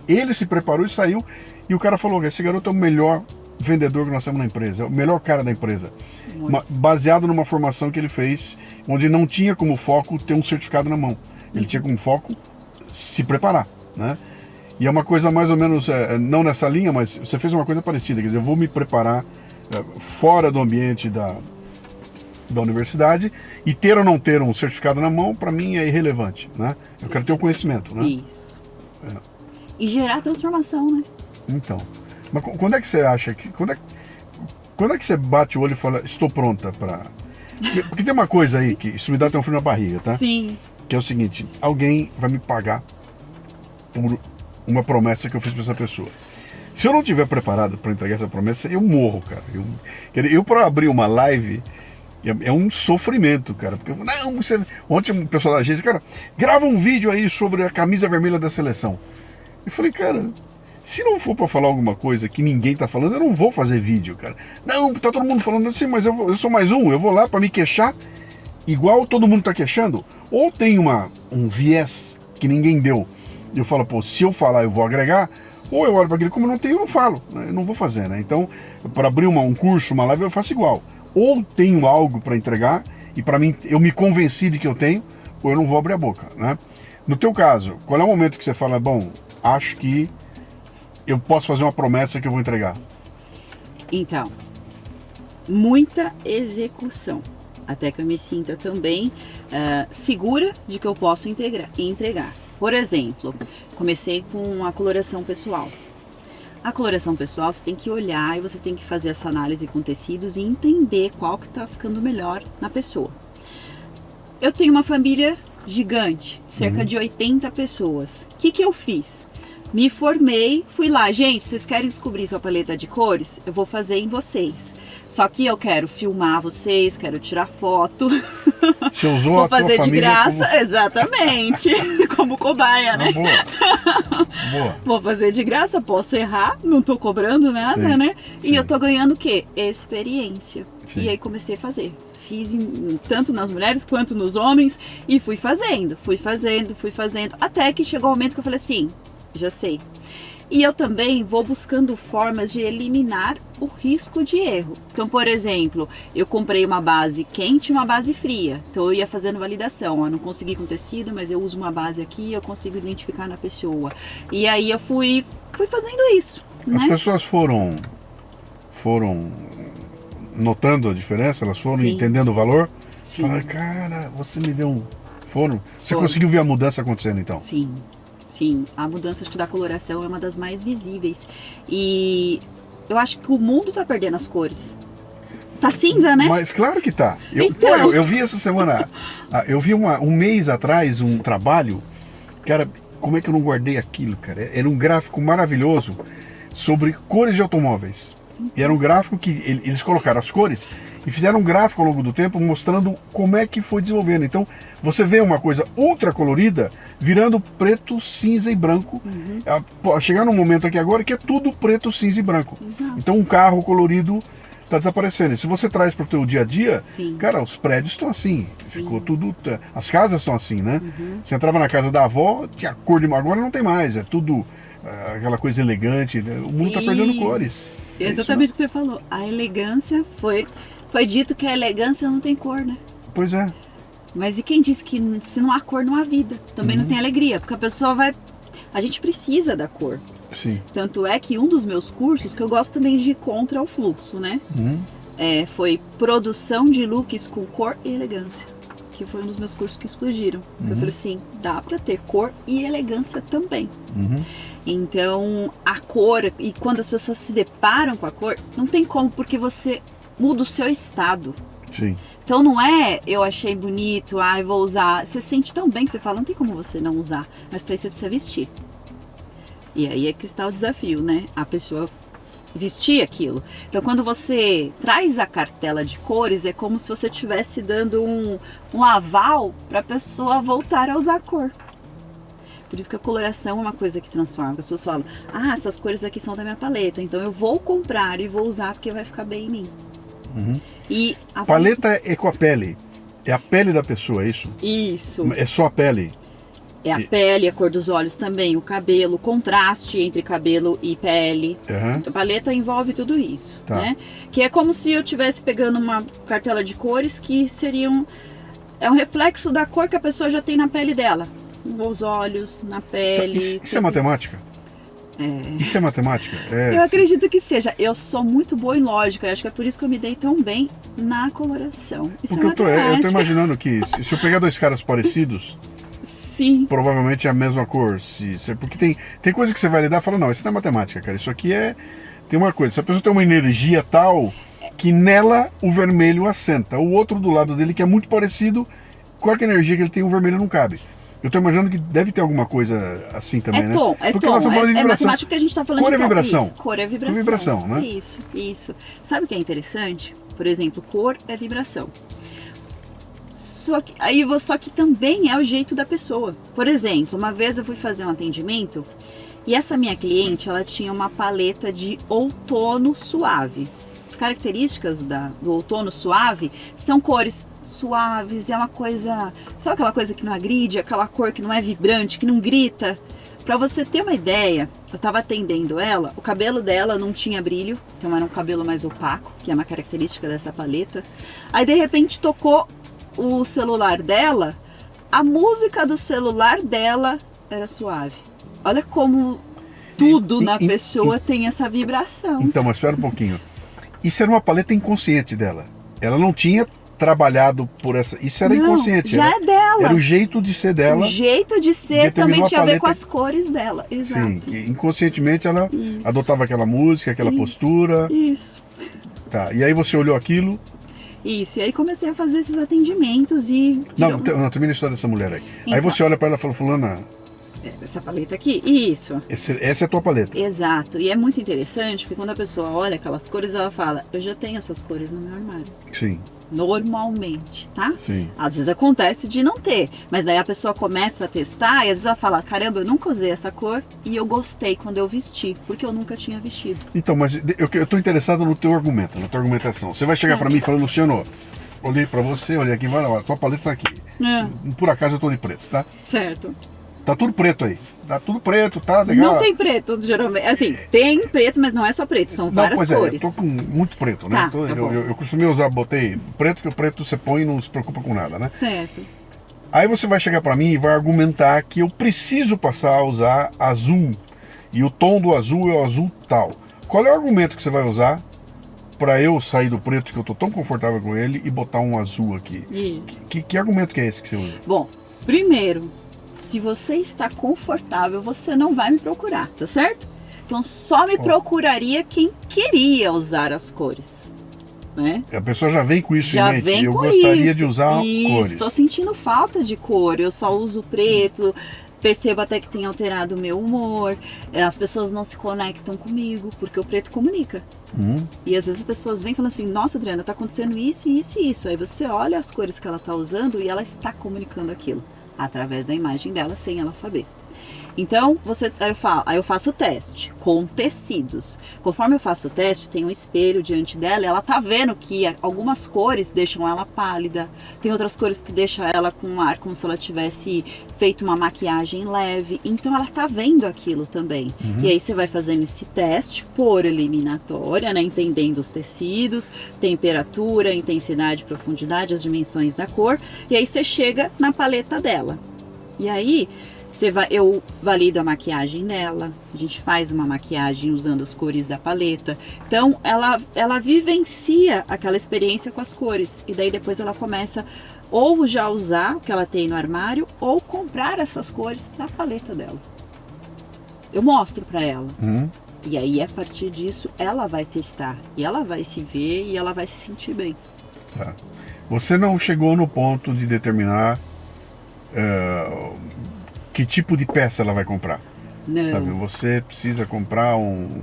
ele se preparou e saiu, e o cara falou, esse garoto é o melhor vendedor que nós temos na empresa, é o melhor cara da empresa, baseado numa formação que ele fez, onde não tinha como foco ter um certificado na mão, ele tinha como foco se preparar, né? E é uma coisa mais ou menos, não nessa linha, mas você fez uma coisa parecida, quer dizer, eu vou me preparar fora do ambiente da universidade, e ter ou não ter um certificado na mão, para mim é irrelevante, né? Eu quero ter o conhecimento, né? Isso. E gerar transformação, né? Então, mas quando é que você acha que... Quando é que você bate o olho e fala, estou pronta para... Porque tem uma coisa aí, que isso me dá até um frio na barriga, tá? Sim. Que é o seguinte, alguém vai me pagar por uma promessa que eu fiz para essa pessoa. Se eu não estiver preparado para entregar essa promessa, eu morro, cara. Eu para abrir uma live, é um sofrimento, cara. Porque, ontem o pessoal da agência, cara, grava um vídeo aí sobre a camisa vermelha da seleção. Eu falei, cara... Se não for para falar alguma coisa que ninguém tá falando, eu não vou fazer vídeo, cara. Não, tá todo mundo falando assim, mas eu sou mais um, eu vou lá para me queixar igual todo mundo tá queixando. Ou tem um viés que ninguém deu. E eu falo, pô, se eu falar eu vou agregar, ou eu olho para aquele, como eu não tenho, eu não falo, né? Eu não vou fazer, né? Então, para abrir um curso, uma live, eu faço igual. Ou tenho algo para entregar, e para mim, eu me convenci de que eu tenho, ou eu não vou abrir a boca, né? No teu caso, qual é o momento que você fala, bom, acho que eu posso fazer uma promessa que eu vou entregar? Então, muita execução. Até que eu me sinta também segura de que eu posso entregar. Por exemplo, comecei com a coloração pessoal. A coloração pessoal você tem que olhar e você tem que fazer essa análise com tecidos e entender qual que está ficando melhor na pessoa. Eu tenho uma família gigante, cerca de 80 pessoas. O que eu fiz? Me formei, fui lá, gente, vocês querem descobrir sua paleta de cores? Eu vou fazer em vocês. Só que eu quero filmar vocês, quero tirar foto. Você usou vou a tua fazer de graça, como... exatamente, como cobaia, né? Boa. Vou fazer de graça, posso errar, não tô cobrando nada, Sim, né? E sim. eu tô ganhando o quê? Experiência. Sim. E aí comecei a fazer. Fiz tanto nas mulheres quanto nos homens e fui fazendo. Até que chegou o momento que eu falei assim, já sei. E eu também vou buscando formas de eliminar o risco de erro. Então, por exemplo, eu comprei uma base quente e uma base fria. Então, eu ia fazendo validação. Eu não consegui com tecido, mas eu uso uma base aqui, eu consigo identificar na pessoa. E aí eu fui fazendo isso. As né? pessoas foram notando a diferença? Elas foram Sim. entendendo o valor? Sim. Falaram, cara, você me deu um... Você Foram. conseguiu ver a mudança acontecendo, então? Sim, a mudança da coloração é uma das mais visíveis. E eu acho que o mundo tá perdendo as cores. Tá cinza, né? Mas claro que tá. Então. Eu vi essa semana, eu vi um mês atrás um trabalho, cara, como é que eu não guardei aquilo, cara? Era um gráfico maravilhoso sobre cores de automóveis. E era um gráfico que eles colocaram as cores e fizeram um gráfico ao longo do tempo mostrando como é que foi desenvolvendo. Então, você vê uma coisa ultra colorida virando preto, cinza e branco. Chegar num momento aqui agora que é tudo preto, cinza e branco. Então, um carro colorido está desaparecendo. E se você traz para o teu dia a dia, Sim. cara, os prédios estão assim. Sim. Ficou tudo... As casas estão assim, né? Você entrava na casa da avó, tinha cor de... Agora não tem mais, é tudo aquela coisa elegante. O mundo está perdendo cores. Exatamente o que você falou. A elegância foi dito que a elegância não tem cor, né? Pois é. Mas e quem disse que se não há cor, não há vida? Também não tem alegria, porque a pessoa vai... A gente precisa da cor. Sim. Tanto é que um dos meus cursos, que eu gosto também de ir contra o fluxo, né? Foi produção de looks com cor e elegância. Que foi um dos meus cursos que explodiram. Eu falei assim, dá pra ter cor e elegância também. Então, a cor, e quando as pessoas se deparam com a cor, não tem como, porque você muda o seu estado. Sim. Então não é, eu achei bonito, eu vou usar. Você sente tão bem que você fala, não tem como você não usar. Mas pra isso você precisa vestir. E aí é que está o desafio, né? A pessoa vestir aquilo. Então quando você traz a cartela de cores, é como se você estivesse dando um aval pra pessoa voltar a usar a cor. Por isso que a coloração é uma coisa que transforma. As pessoas falam, essas cores aqui são da minha paleta, então eu vou comprar e vou usar porque vai ficar bem em mim. E a paleta é com a pele. É a pele da pessoa, é isso? Isso. É só a pele? É a pele, a cor dos olhos também, o cabelo, o contraste entre cabelo e pele. Então, a paleta envolve tudo isso, né? Que é como se eu estivesse pegando uma cartela de cores que seriam... É um reflexo da cor que a pessoa já tem na pele dela. Nos olhos, na pele. Isso é matemática? Isso é matemática? Eu acredito que seja. Eu sou muito boa em lógica. Eu acho que é por isso que eu me dei tão bem na coloração. Isso porque eu tô imaginando que se eu pegar dois caras parecidos, sim, provavelmente é a mesma cor. Porque tem coisa que você vai lidar e fala, não, isso não é matemática, cara. Isso aqui tem uma coisa. Se a pessoa tem uma energia tal que nela o vermelho assenta. O outro do lado dele que é muito parecido, com a energia que ele tem, o vermelho não cabe. Eu tô imaginando que deve ter alguma coisa assim também, né? Porque nós estamos falando de vibração. matemática que a gente tá falando cor de é vibração. Cor é vibração. Vibração, né? Isso. Sabe o que é interessante? Por exemplo, cor é vibração. Só que também é o jeito da pessoa. Por exemplo, uma vez eu fui fazer um atendimento e essa minha cliente, ela tinha uma paleta de outono suave. As características do outono suave são cores suaves, é uma coisa... Sabe aquela coisa que não agride, aquela cor que não é vibrante, que não grita? Pra você ter uma ideia, eu tava atendendo ela, o cabelo dela não tinha brilho, então era um cabelo mais opaco, que é uma característica dessa paleta. Aí de repente tocou o celular dela, a música do celular dela era suave. Olha como tudo na pessoa tem essa vibração. Então, mas espera um pouquinho. Isso era uma paleta inconsciente dela. Ela não tinha trabalhado por essa... Isso era Não, inconsciente. já é dela. Era o jeito de ser dela. O jeito de ser determinou também a tinha a ver com paleta- as cores dela. Exato. Sim, que inconscientemente ela Isso. adotava aquela música, aquela postura. Isso. Tá. E aí você olhou aquilo. Isso. E aí comecei a fazer esses atendimentos e... Não, termina a história dessa mulher aí. Aí Então. você olha pra ela e fala, fulana, Essa paleta aqui? Isso. essa é a tua paleta. Exato. E é muito interessante porque quando a pessoa olha aquelas cores, ela fala, eu já tenho essas cores no meu armário. Sim, Normalmente, tá? sim. Às vezes acontece de não ter, mas daí a pessoa começa a testar e às vezes ela fala, caramba, eu nunca usei essa cor e eu gostei quando eu vesti, porque eu nunca tinha vestido. Então, mas eu tô interessado no teu argumento, na tua argumentação. Você vai chegar pra mim e falar, Luciano, olhei pra você, olhei aqui, vai lá, a tua paleta tá aqui. Por acaso eu tô de preto, tá? Certo. Tá tudo preto aí. Tá tudo preto, tá legal. Não tem preto, geralmente. Assim, tem preto, mas não é só preto, são várias pois cores. eu tô com muito preto, né? Tá, Então, tá bom. eu costumei usar, botei preto, que o preto você põe e não se preocupa com nada, né? Certo. Aí você vai chegar pra mim e vai argumentar que eu preciso passar a usar azul. E o tom do azul é o azul tal. Qual é o argumento que você vai usar pra eu sair do preto, que eu tô tão confortável com ele, e botar um azul aqui? Isso. Que argumento que é esse que você usa? Bom, primeiro, se você está confortável, você não vai me procurar, tá certo? Então só me procuraria quem queria usar as cores, né? A pessoa já vem com isso Já em mente. vem Eu com gostaria isso. de usar Isso, cores. tô sentindo falta de cor, eu só uso preto, percebo até que tem alterado o meu humor, as pessoas não se conectam comigo, porque o preto comunica. E às vezes as pessoas vêm e falam assim, nossa Adriana, tá acontecendo isso, isso e isso. Aí você olha as cores que ela tá usando e ela está comunicando aquilo, através da imagem dela, sem ela saber. Então, aí eu faço o teste com tecidos. Conforme eu faço o teste, tem um espelho diante dela e ela tá vendo que algumas cores deixam ela pálida, tem outras cores que deixam ela com um ar como se ela tivesse feito uma maquiagem leve. Então ela tá vendo aquilo também. E aí você vai fazendo esse teste por eliminatória, né, entendendo os tecidos, temperatura, intensidade, profundidade, as dimensões da cor. E aí você chega na paleta dela. E aí eu valido a maquiagem dela, a gente faz uma maquiagem usando as cores da paleta. Então ela vivencia aquela experiência com as cores. E daí depois ela começa ou já usar o que ela tem no armário ou comprar essas cores na paleta dela. Eu mostro pra ela. E aí a partir disso ela vai testar. E ela vai se ver e ela vai se sentir bem. Tá. Você não chegou no ponto de determinar que tipo de peça ela vai comprar. Não. Sabe? Você precisa comprar um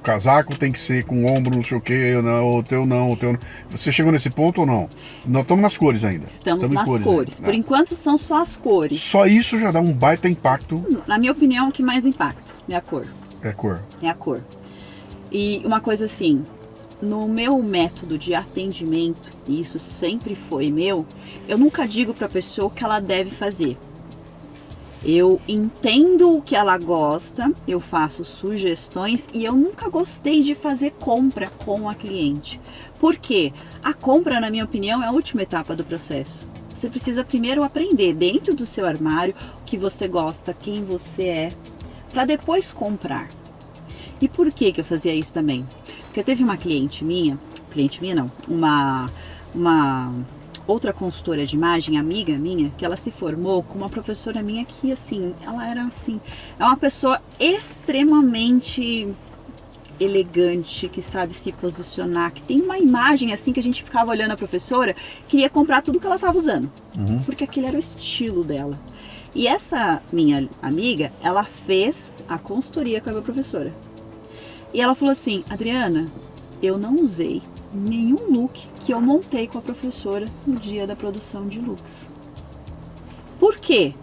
casaco, tem que ser com ombro, não sei o que, o teu não. Você chegou nesse ponto ou não? Nós estamos nas cores ainda. Estamos em nas cores. ainda, Por né? enquanto são só as cores. Só isso já dá um baita impacto. Na minha opinião, o que mais impacta é a cor. É cor. É a cor. E uma coisa assim, no meu método de atendimento, e isso sempre foi meu, eu nunca digo para a pessoa o que ela deve fazer. Eu entendo o que ela gosta, eu faço sugestões e eu nunca gostei de fazer compra com a cliente. Por quê? A compra, na minha opinião, é a última etapa do processo. Você precisa primeiro aprender dentro do seu armário o que você gosta, quem você é, para depois comprar. E por que eu fazia isso também? Porque teve uma cliente minha não, uma outra consultora de imagem, amiga minha, que ela se formou com uma professora minha que, assim, ela era assim, é uma pessoa extremamente elegante, que sabe se posicionar, que tem uma imagem assim que a gente ficava olhando a professora, queria comprar tudo que ela estava usando, porque aquele era o estilo dela. E essa minha amiga, ela fez a consultoria com a minha professora. E ela falou assim, Adriana, eu não usei nenhum look que eu montei com a professora no dia da produção de looks. Por quê?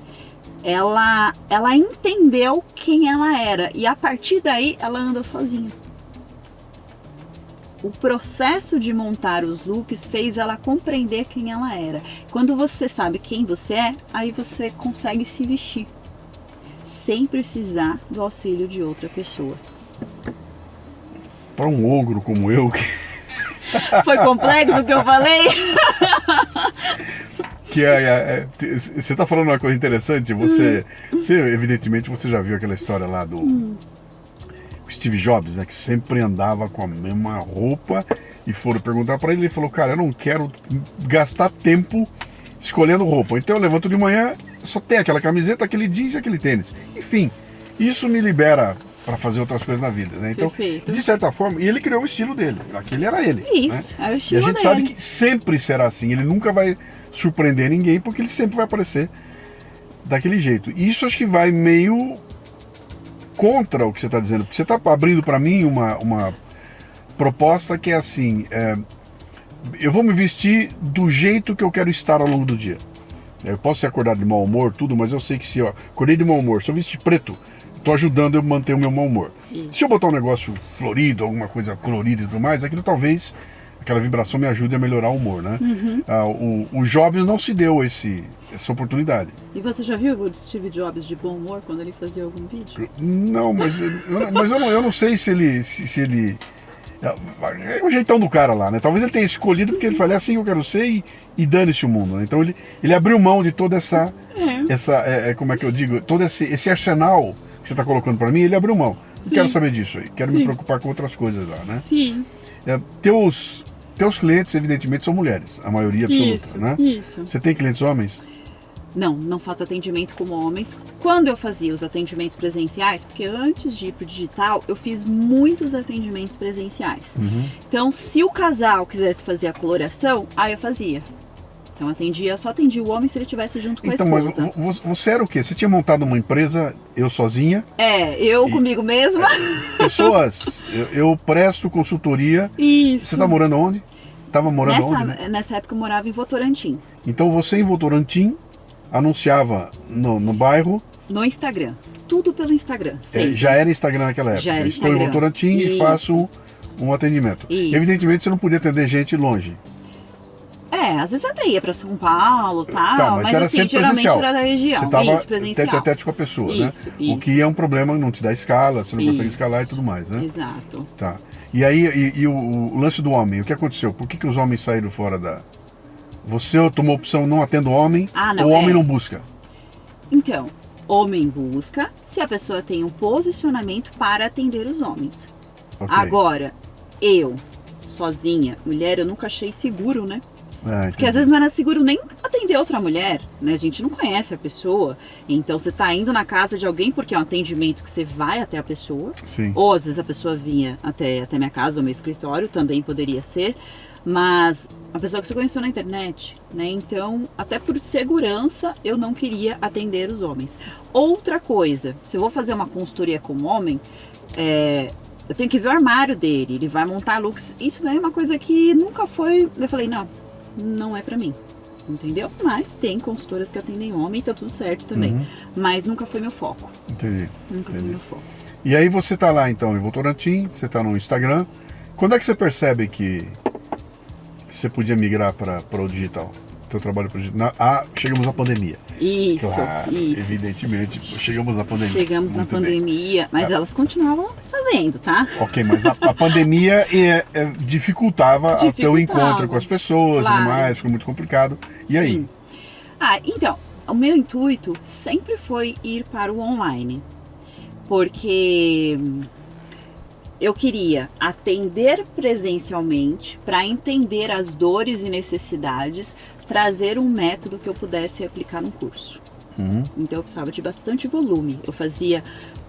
Ela entendeu quem ela era e a partir daí ela anda sozinha. O processo de montar os looks fez ela compreender quem ela era. Quando você sabe quem você é, aí você consegue se vestir sem precisar do auxílio de outra pessoa. Para um ogro como eu, Foi complexo o que eu falei? você está falando uma coisa interessante. Você evidentemente, você já viu aquela história lá do Steve Jobs, né, que sempre andava com a mesma roupa, e foram perguntar para ele, ele falou, cara, eu não quero gastar tempo escolhendo roupa, então eu levanto de manhã, só tem aquela camiseta, aquele jeans e aquele tênis. Enfim, isso me libera para fazer outras coisas na vida, né? Então, Perfeito. de certa forma, e ele criou o estilo dele, aquele era ele. Isso, né? é o E a estilo gente dele. sabe que sempre será assim, ele nunca vai surpreender ninguém, porque ele sempre vai aparecer daquele jeito. E isso acho que vai meio contra o que você está dizendo, porque você está abrindo para mim uma proposta que é assim, eu vou me vestir do jeito que eu quero estar ao longo do dia. Eu posso ser acordado de mau humor, tudo, mas eu sei que se eu acordei de mau humor, se eu vestir preto, estou ajudando eu a manter o meu mau humor. Isso. Se eu botar um negócio florido, alguma coisa colorida e tudo mais, aquilo talvez, aquela vibração me ajude a melhorar o humor, né? O Jobs não se deu essa oportunidade. E você já viu o Steve Jobs de bom humor quando ele fazia algum vídeo? Não, mas eu não sei se ele é o jeitão do cara lá, né? Talvez ele tenha escolhido porque ele falou, é assim que eu quero ser e dane-se o mundo, né? Então ele abriu mão de toda essa como é que eu digo, todo esse arsenal que você está colocando para mim, ele abriu mão. Não quero saber disso aí, quero me preocupar com outras coisas lá, né? Sim. Teus clientes, evidentemente, são mulheres, a maioria absoluta, Isso, né? isso. Você tem clientes homens? Não faço atendimento como homens. Quando eu fazia os atendimentos presenciais, porque antes de ir pro digital, eu fiz muitos atendimentos presenciais. Então, se o casal quisesse fazer a coloração, aí eu fazia. Então, eu só atendia o homem se ele estivesse junto com a esposa. Mas você era o quê? Você tinha montado uma empresa, eu sozinha? Comigo mesma. Pessoas, eu presto consultoria. Isso. Você tá morando onde? Tava morando onde? Né? Nessa época eu morava em Votorantim. Então você em Votorantim anunciava no bairro? No Instagram. Tudo pelo Instagram. Já era Instagram naquela época. Já era Estou Instagram. em Votorantim e faço um atendimento. Isso. Evidentemente você não podia atender gente longe. Às vezes até ia pra São Paulo e tal, Tá, mas era assim, sempre geralmente presencial. era da região. Você tava Isso, presencial. tete a tete com a pessoa, Isso, né? O que é um problema, não te dá escala, você não consegue escalar e tudo mais, né? Exato. Tá. E aí, o lance do homem, o que aconteceu? Por que os homens saíram fora da... Você tomou a opção não atendo homem, ou o homem não busca? Então, homem busca se a pessoa tem um posicionamento para atender os homens. Okay. Agora, eu, sozinha, mulher, eu nunca achei seguro, né? Porque às Entendi. vezes não era seguro nem atender outra mulher, né? A gente não conhece a pessoa. Então você tá indo na casa de alguém porque é um atendimento que você vai até a pessoa. Sim. Ou às vezes a pessoa vinha até minha casa ou meu escritório, também poderia ser. Mas a pessoa que você conheceu na internet, né? Então, até por segurança, eu não queria atender os homens. Outra coisa, se eu vou fazer uma consultoria com um homem, eu tenho que ver o armário dele, ele vai montar looks. Isso daí é uma coisa que nunca foi... Eu falei, não é pra mim, entendeu? Mas tem consultoras que atendem homem e tá tudo certo também. Mas nunca foi meu foco. Entendi. Nunca foi meu foco. E aí você tá lá então em Votorantim, você tá no Instagram. Quando é que você percebe que você podia migrar para o digital? Teu trabalho para o digital? Chegamos à pandemia. Isso, claro, isso. Evidentemente, chegamos à pandemia. Chegamos na Muito bem. pandemia, mas elas continuavam fazendo, tá? Ok, mas a pandemia dificultava o teu encontro com as pessoas e tudo mais, ficou muito complicado. E aí? Sim. Então, o meu intuito sempre foi ir para o online. Porque eu queria atender presencialmente para entender as dores e necessidades, trazer um método que eu pudesse aplicar no curso. Então eu precisava de bastante volume. Eu fazia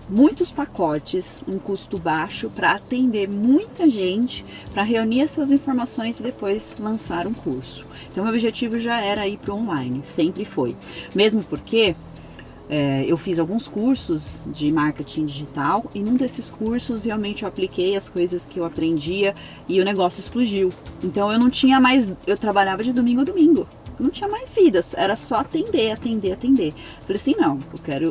muitos pacotes, um custo baixo, para atender muita gente, para reunir essas informações e depois lançar um curso. Então meu objetivo já era ir para o online, sempre foi. Mesmo porque eu fiz alguns cursos de marketing digital e num desses cursos realmente eu apliquei as coisas que eu aprendia e o negócio explodiu. Então eu não tinha mais, eu trabalhava de domingo a domingo, não tinha mais vida, era só atender. Falei assim, não,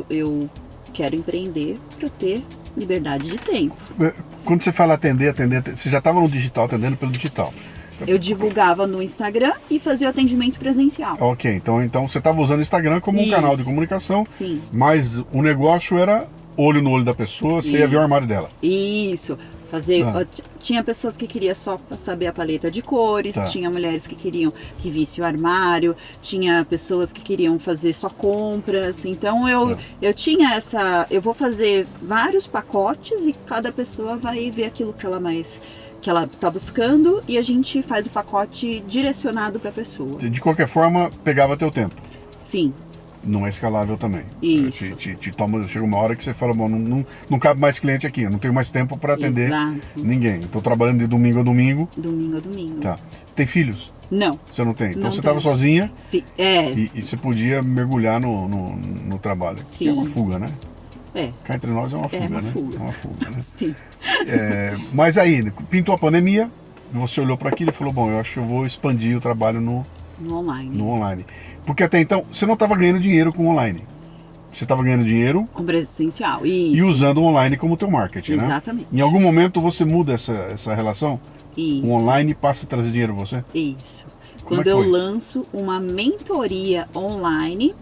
eu quero empreender para ter liberdade de tempo. Quando você fala atender, você já estava no digital, atendendo pelo digital. Eu divulgava no Instagram e fazia o atendimento presencial. Ok, então você estava usando o Instagram como um canal de comunicação, Sim. mas o negócio era olho no olho da pessoa, você ia ver o armário dela. Isso. Tinha pessoas que queriam só saber a paleta de cores, Tá. tinha mulheres que queriam que visse o armário, tinha pessoas que queriam fazer só compras. Então eu tinha eu vou fazer vários pacotes e cada pessoa vai ver aquilo que ela tá buscando e a gente faz o pacote direcionado para a pessoa. De qualquer forma, pegava teu tempo. Sim. Não é escalável também. Isso. Chega uma hora que você fala, bom, não cabe mais cliente aqui, eu não tenho mais tempo para atender ninguém. Estou trabalhando de domingo a domingo. Domingo a domingo. Tá. Tem filhos? Não. Você não tem? Então Não você tenho. estava sozinha. Sim. E você podia mergulhar no trabalho. Sim. Que é uma fuga, né? É. Cá entre nós é uma fuga, uma né? fuga. É uma fuga, né? Sim. Mas aí, pintou a pandemia, você olhou para aquilo e falou, bom, eu acho que eu vou expandir o trabalho no online. Porque até então, você não estava ganhando dinheiro com o online. Você estava ganhando dinheiro com presencial. E usando o online como teu marketing, né? Exatamente. Em algum momento você muda essa relação? Isso. O online passa a trazer dinheiro pra você? Isso. Como é Quando que eu foi? lanço uma mentoria online,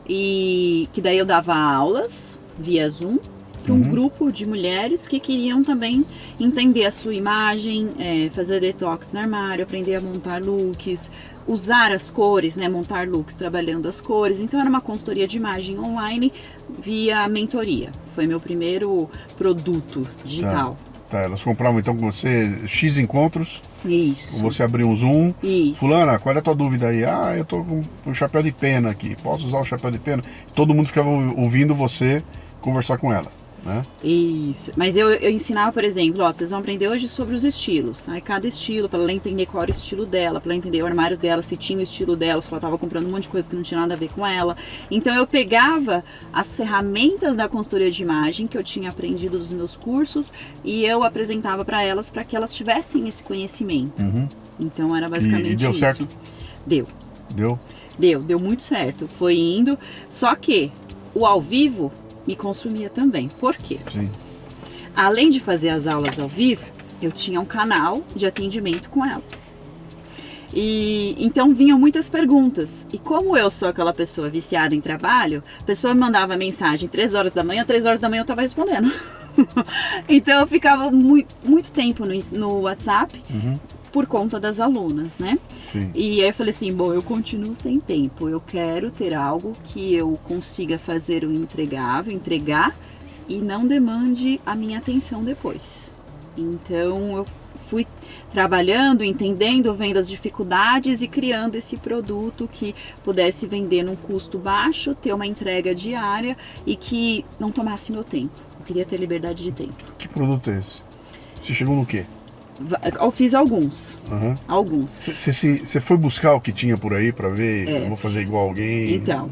e que daí eu dava aulas via Zoom para um grupo de mulheres que queriam também entender a sua imagem, fazer detox no armário, aprender a montar looks, usar as cores, né, montar looks trabalhando as cores. Então era uma consultoria de imagem online via mentoria. Foi meu primeiro produto digital. Tá, elas compravam então com você X encontros. Isso. Você abriu um Zoom. Isso. Fulana, qual é a tua dúvida aí? Ah, eu tô com um chapéu de pena aqui. Posso usar o chapéu de pena? Todo mundo ficava ouvindo você conversar com ela, né? Isso. Mas eu ensinava, por exemplo, vocês vão aprender hoje sobre os estilos. Aí cada estilo, para ela entender qual era o estilo dela, para ela entender o armário dela, se tinha o estilo dela, se ela estava comprando um monte de coisa que não tinha nada a ver com ela. Então eu pegava as ferramentas da consultoria de imagem que eu tinha aprendido dos meus cursos e eu apresentava para elas para que elas tivessem esse conhecimento. Então era basicamente E deu isso. certo? Deu. Deu muito certo. Foi indo. Só que o ao vivo me consumia também. Por quê? Sim. Além de fazer as aulas ao vivo, eu tinha um canal de atendimento com elas. E então vinham muitas perguntas. E como eu sou aquela pessoa viciada em trabalho, a pessoa me mandava mensagem 3 horas da manhã, 3 horas da manhã eu estava respondendo. Então eu ficava muito tempo no WhatsApp por conta das alunas, né? Sim. E aí eu falei assim, bom, eu continuo sem tempo, eu quero ter algo que eu consiga fazer o entregar e não demande a minha atenção depois. Então eu fui trabalhando, entendendo, vendo as dificuldades e criando esse produto que pudesse vender num custo baixo, ter uma entrega diária e que não tomasse meu tempo. Eu queria ter liberdade de tempo. Que produto é esse? Você chegou no quê? Eu fiz alguns. Alguns. Você foi buscar o que tinha por aí pra ver? Eu vou fazer igual alguém? Então,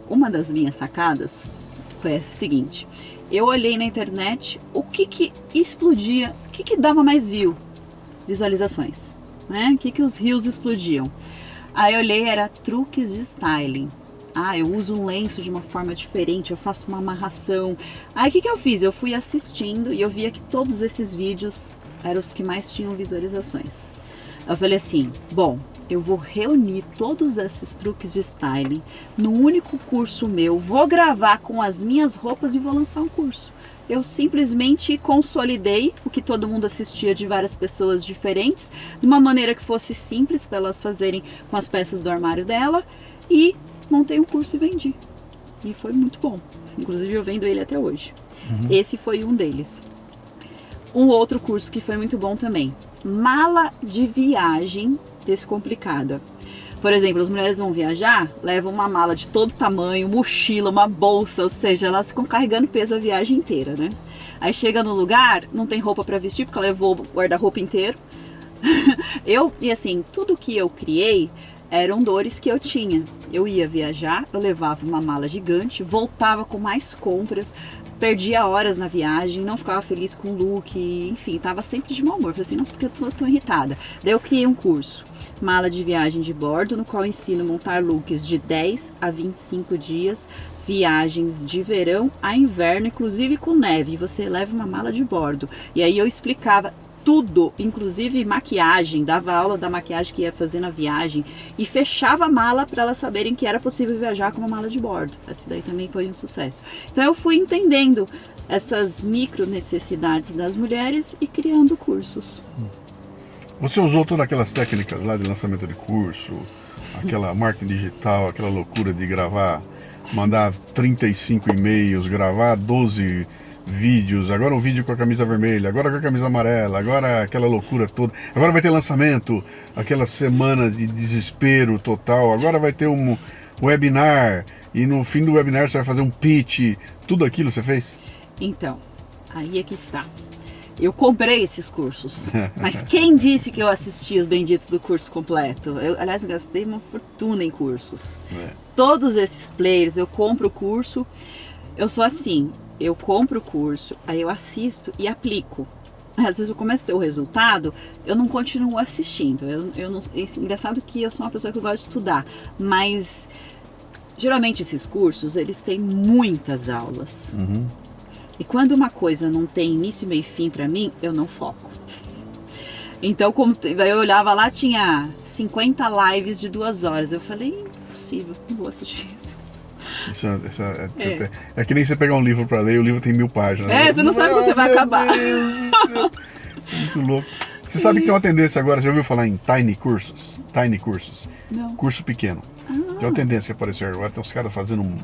uma das minhas sacadas foi a seguinte. Eu olhei na internet o que explodia, o que dava mais visualizações, né? O que os rios explodiam. Aí eu olhei, era truques de styling. Ah, eu uso um lenço de uma forma diferente, eu faço uma amarração. Aí o que eu fiz? Eu fui assistindo e eu via que todos esses vídeos eram os que mais tinham visualizações. Eu falei assim, bom, eu vou reunir todos esses truques de styling num único curso meu, vou gravar com as minhas roupas e vou lançar um curso. Eu simplesmente consolidei o que todo mundo assistia de várias pessoas diferentes, de uma maneira que fosse simples para elas fazerem com as peças do armário dela, e montei um curso e vendi. E foi muito bom. Inclusive eu vendo ele até hoje. Esse foi um deles. Um outro curso que foi muito bom também. Mala de viagem descomplicada. Por exemplo, as mulheres vão viajar, levam uma mala de todo tamanho, mochila, uma bolsa, ou seja, elas ficam carregando peso a viagem inteira, né? Aí chega no lugar, não tem roupa para vestir, porque ela levou o guarda-roupa inteiro. E assim, tudo que eu criei eram dores que eu tinha. Eu ia viajar, eu levava uma mala gigante, voltava com mais compras, perdia horas na viagem, não ficava feliz com o look, enfim, tava sempre de mau humor. Falei assim, nossa, porque eu tô tão irritada. Daí eu criei um curso, Mala de Viagem de Bordo, no qual eu ensino a montar looks de 10 a 25 dias, viagens de verão a inverno, inclusive com neve. Você leva uma mala de bordo. E aí eu explicava tudo, inclusive maquiagem, dava aula da maquiagem que ia fazer na viagem e fechava a mala para elas saberem que era possível viajar com uma mala de bordo. Essa daí também foi um sucesso. Então eu fui entendendo essas micro necessidades das mulheres e criando cursos. Você usou todas aquelas técnicas lá de lançamento de curso, aquela marketing digital, aquela loucura de gravar, mandar 35 e-mails, gravar 12 vídeos, agora um vídeo com a camisa vermelha, agora com a camisa amarela, agora aquela loucura toda, agora vai ter lançamento, aquela semana de desespero total, agora vai ter um webinar e no fim do webinar você vai fazer um pitch, tudo aquilo você fez? Então, aí é que está. Eu comprei esses cursos, mas quem disse que eu assisti os benditos do curso completo? Aliás, eu gastei uma fortuna em cursos. Todos esses players, eu compro o curso, eu sou assim, eu compro o curso, aí eu assisto e aplico. Às vezes eu começo a ter o resultado, eu não continuo assistindo. Eu não, é engraçado que eu sou uma pessoa que gosta de estudar, mas geralmente esses cursos, eles têm muitas aulas. E quando uma coisa não tem início, meio e fim pra mim, eu não foco. Então, como eu olhava lá, tinha 50 lives de 2 horas. Eu falei, impossível, não vou assistir isso. É que nem você pegar um livro pra ler, o livro tem 1000 páginas. Você não sabe quando você vai acabar. Muito louco. Você sabe que tem uma tendência agora, já ouviu falar em tiny cursos? Tiny cursos. Não. Curso pequeno. Tem uma tendência que apareceu agora, tem uns caras fazendo um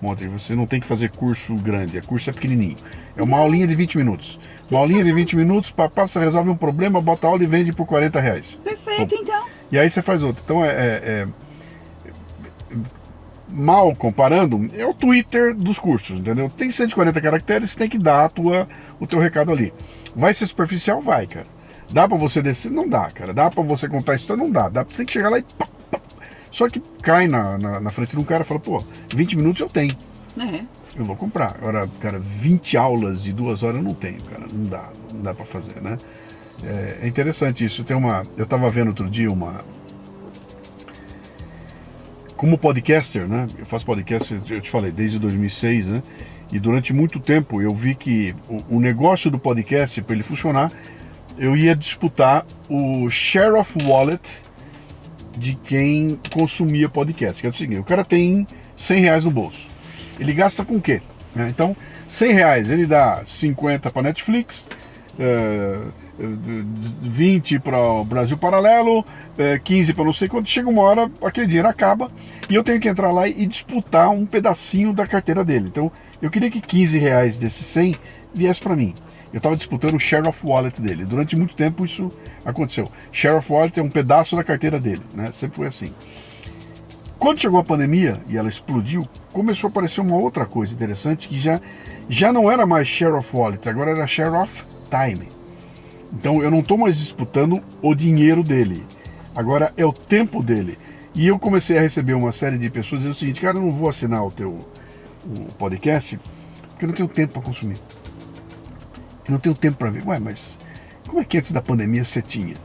monte. Você não tem que fazer curso grande, curso é pequenininho. É uma aulinha de 20 minutos. Uma aulinha de 20 minutos, você resolve um problema, bota a aula e vende por R$40. Perfeito, então. E aí você faz outro. Então mal comparando, é o Twitter dos cursos, entendeu? Tem 140 caracteres, você tem que dar o teu recado ali. Vai ser superficial? Vai, cara. Dá pra você descer? Não dá, cara. Dá pra você contar história? Não dá. Dá pra você que chegar lá e... Só que cai na frente de um cara e fala, pô, 20 minutos eu tenho. Eu vou comprar. Agora, cara, 20 aulas de 2 horas eu não tenho, cara. Não dá pra fazer, né? É interessante isso. Eu tava vendo outro dia como podcaster, né? Eu faço podcast, eu te falei, desde 2006, né? E durante muito tempo eu vi que o negócio do podcast, para ele funcionar, eu ia disputar o share of wallet de quem consumia podcast. Que é o seguinte, o cara tem R$100 no bolso. Ele gasta com o quê? Então, R$100, ele dá 50 para Netflix, 20 para o Brasil Paralelo, 15 para não sei quanto. Chega uma hora, aquele dinheiro acaba e eu tenho que entrar lá e disputar um pedacinho da carteira dele. Então, eu queria que R$15 desses 100 viesse para mim. Eu estava disputando o share of wallet dele. Durante muito tempo isso aconteceu. Share of wallet é um pedaço da carteira dele, né? Sempre foi assim. Quando chegou a pandemia e ela explodiu, começou a aparecer uma outra coisa interessante que já não era mais share of wallet, agora era share of time. Então eu não estou mais disputando o dinheiro dele, agora é o tempo dele. E eu comecei a receber uma série de pessoas dizendo o seguinte, cara, eu não vou assinar o podcast porque eu não tenho tempo para consumir. Eu não tenho tempo para ver. Ué, mas como é que antes da pandemia você tinha?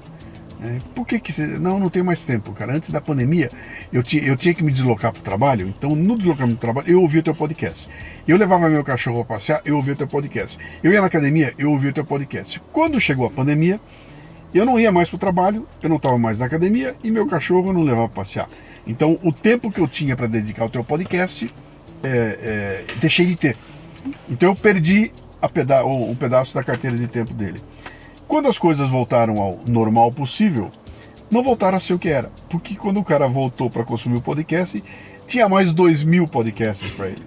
Por que você... Não tenho mais tempo, cara. Antes da pandemia, eu tinha que me deslocar para o trabalho. Então, no deslocamento do trabalho, eu ouvia o teu podcast. Eu levava meu cachorro a passear, eu ouvia o teu podcast. Eu ia na academia, eu ouvia o teu podcast. Quando chegou a pandemia, eu não ia mais para o trabalho, eu não estava mais na academia e meu cachorro eu não levava a passear. Então, o tempo que eu tinha para dedicar ao teu podcast, deixei de ter. Então, eu perdi um pedaço da carteira de tempo dele. Quando as coisas voltaram ao normal possível, não voltaram a ser o que era. Porque quando o cara voltou para consumir o podcast, tinha mais 2.000 podcasts para ele.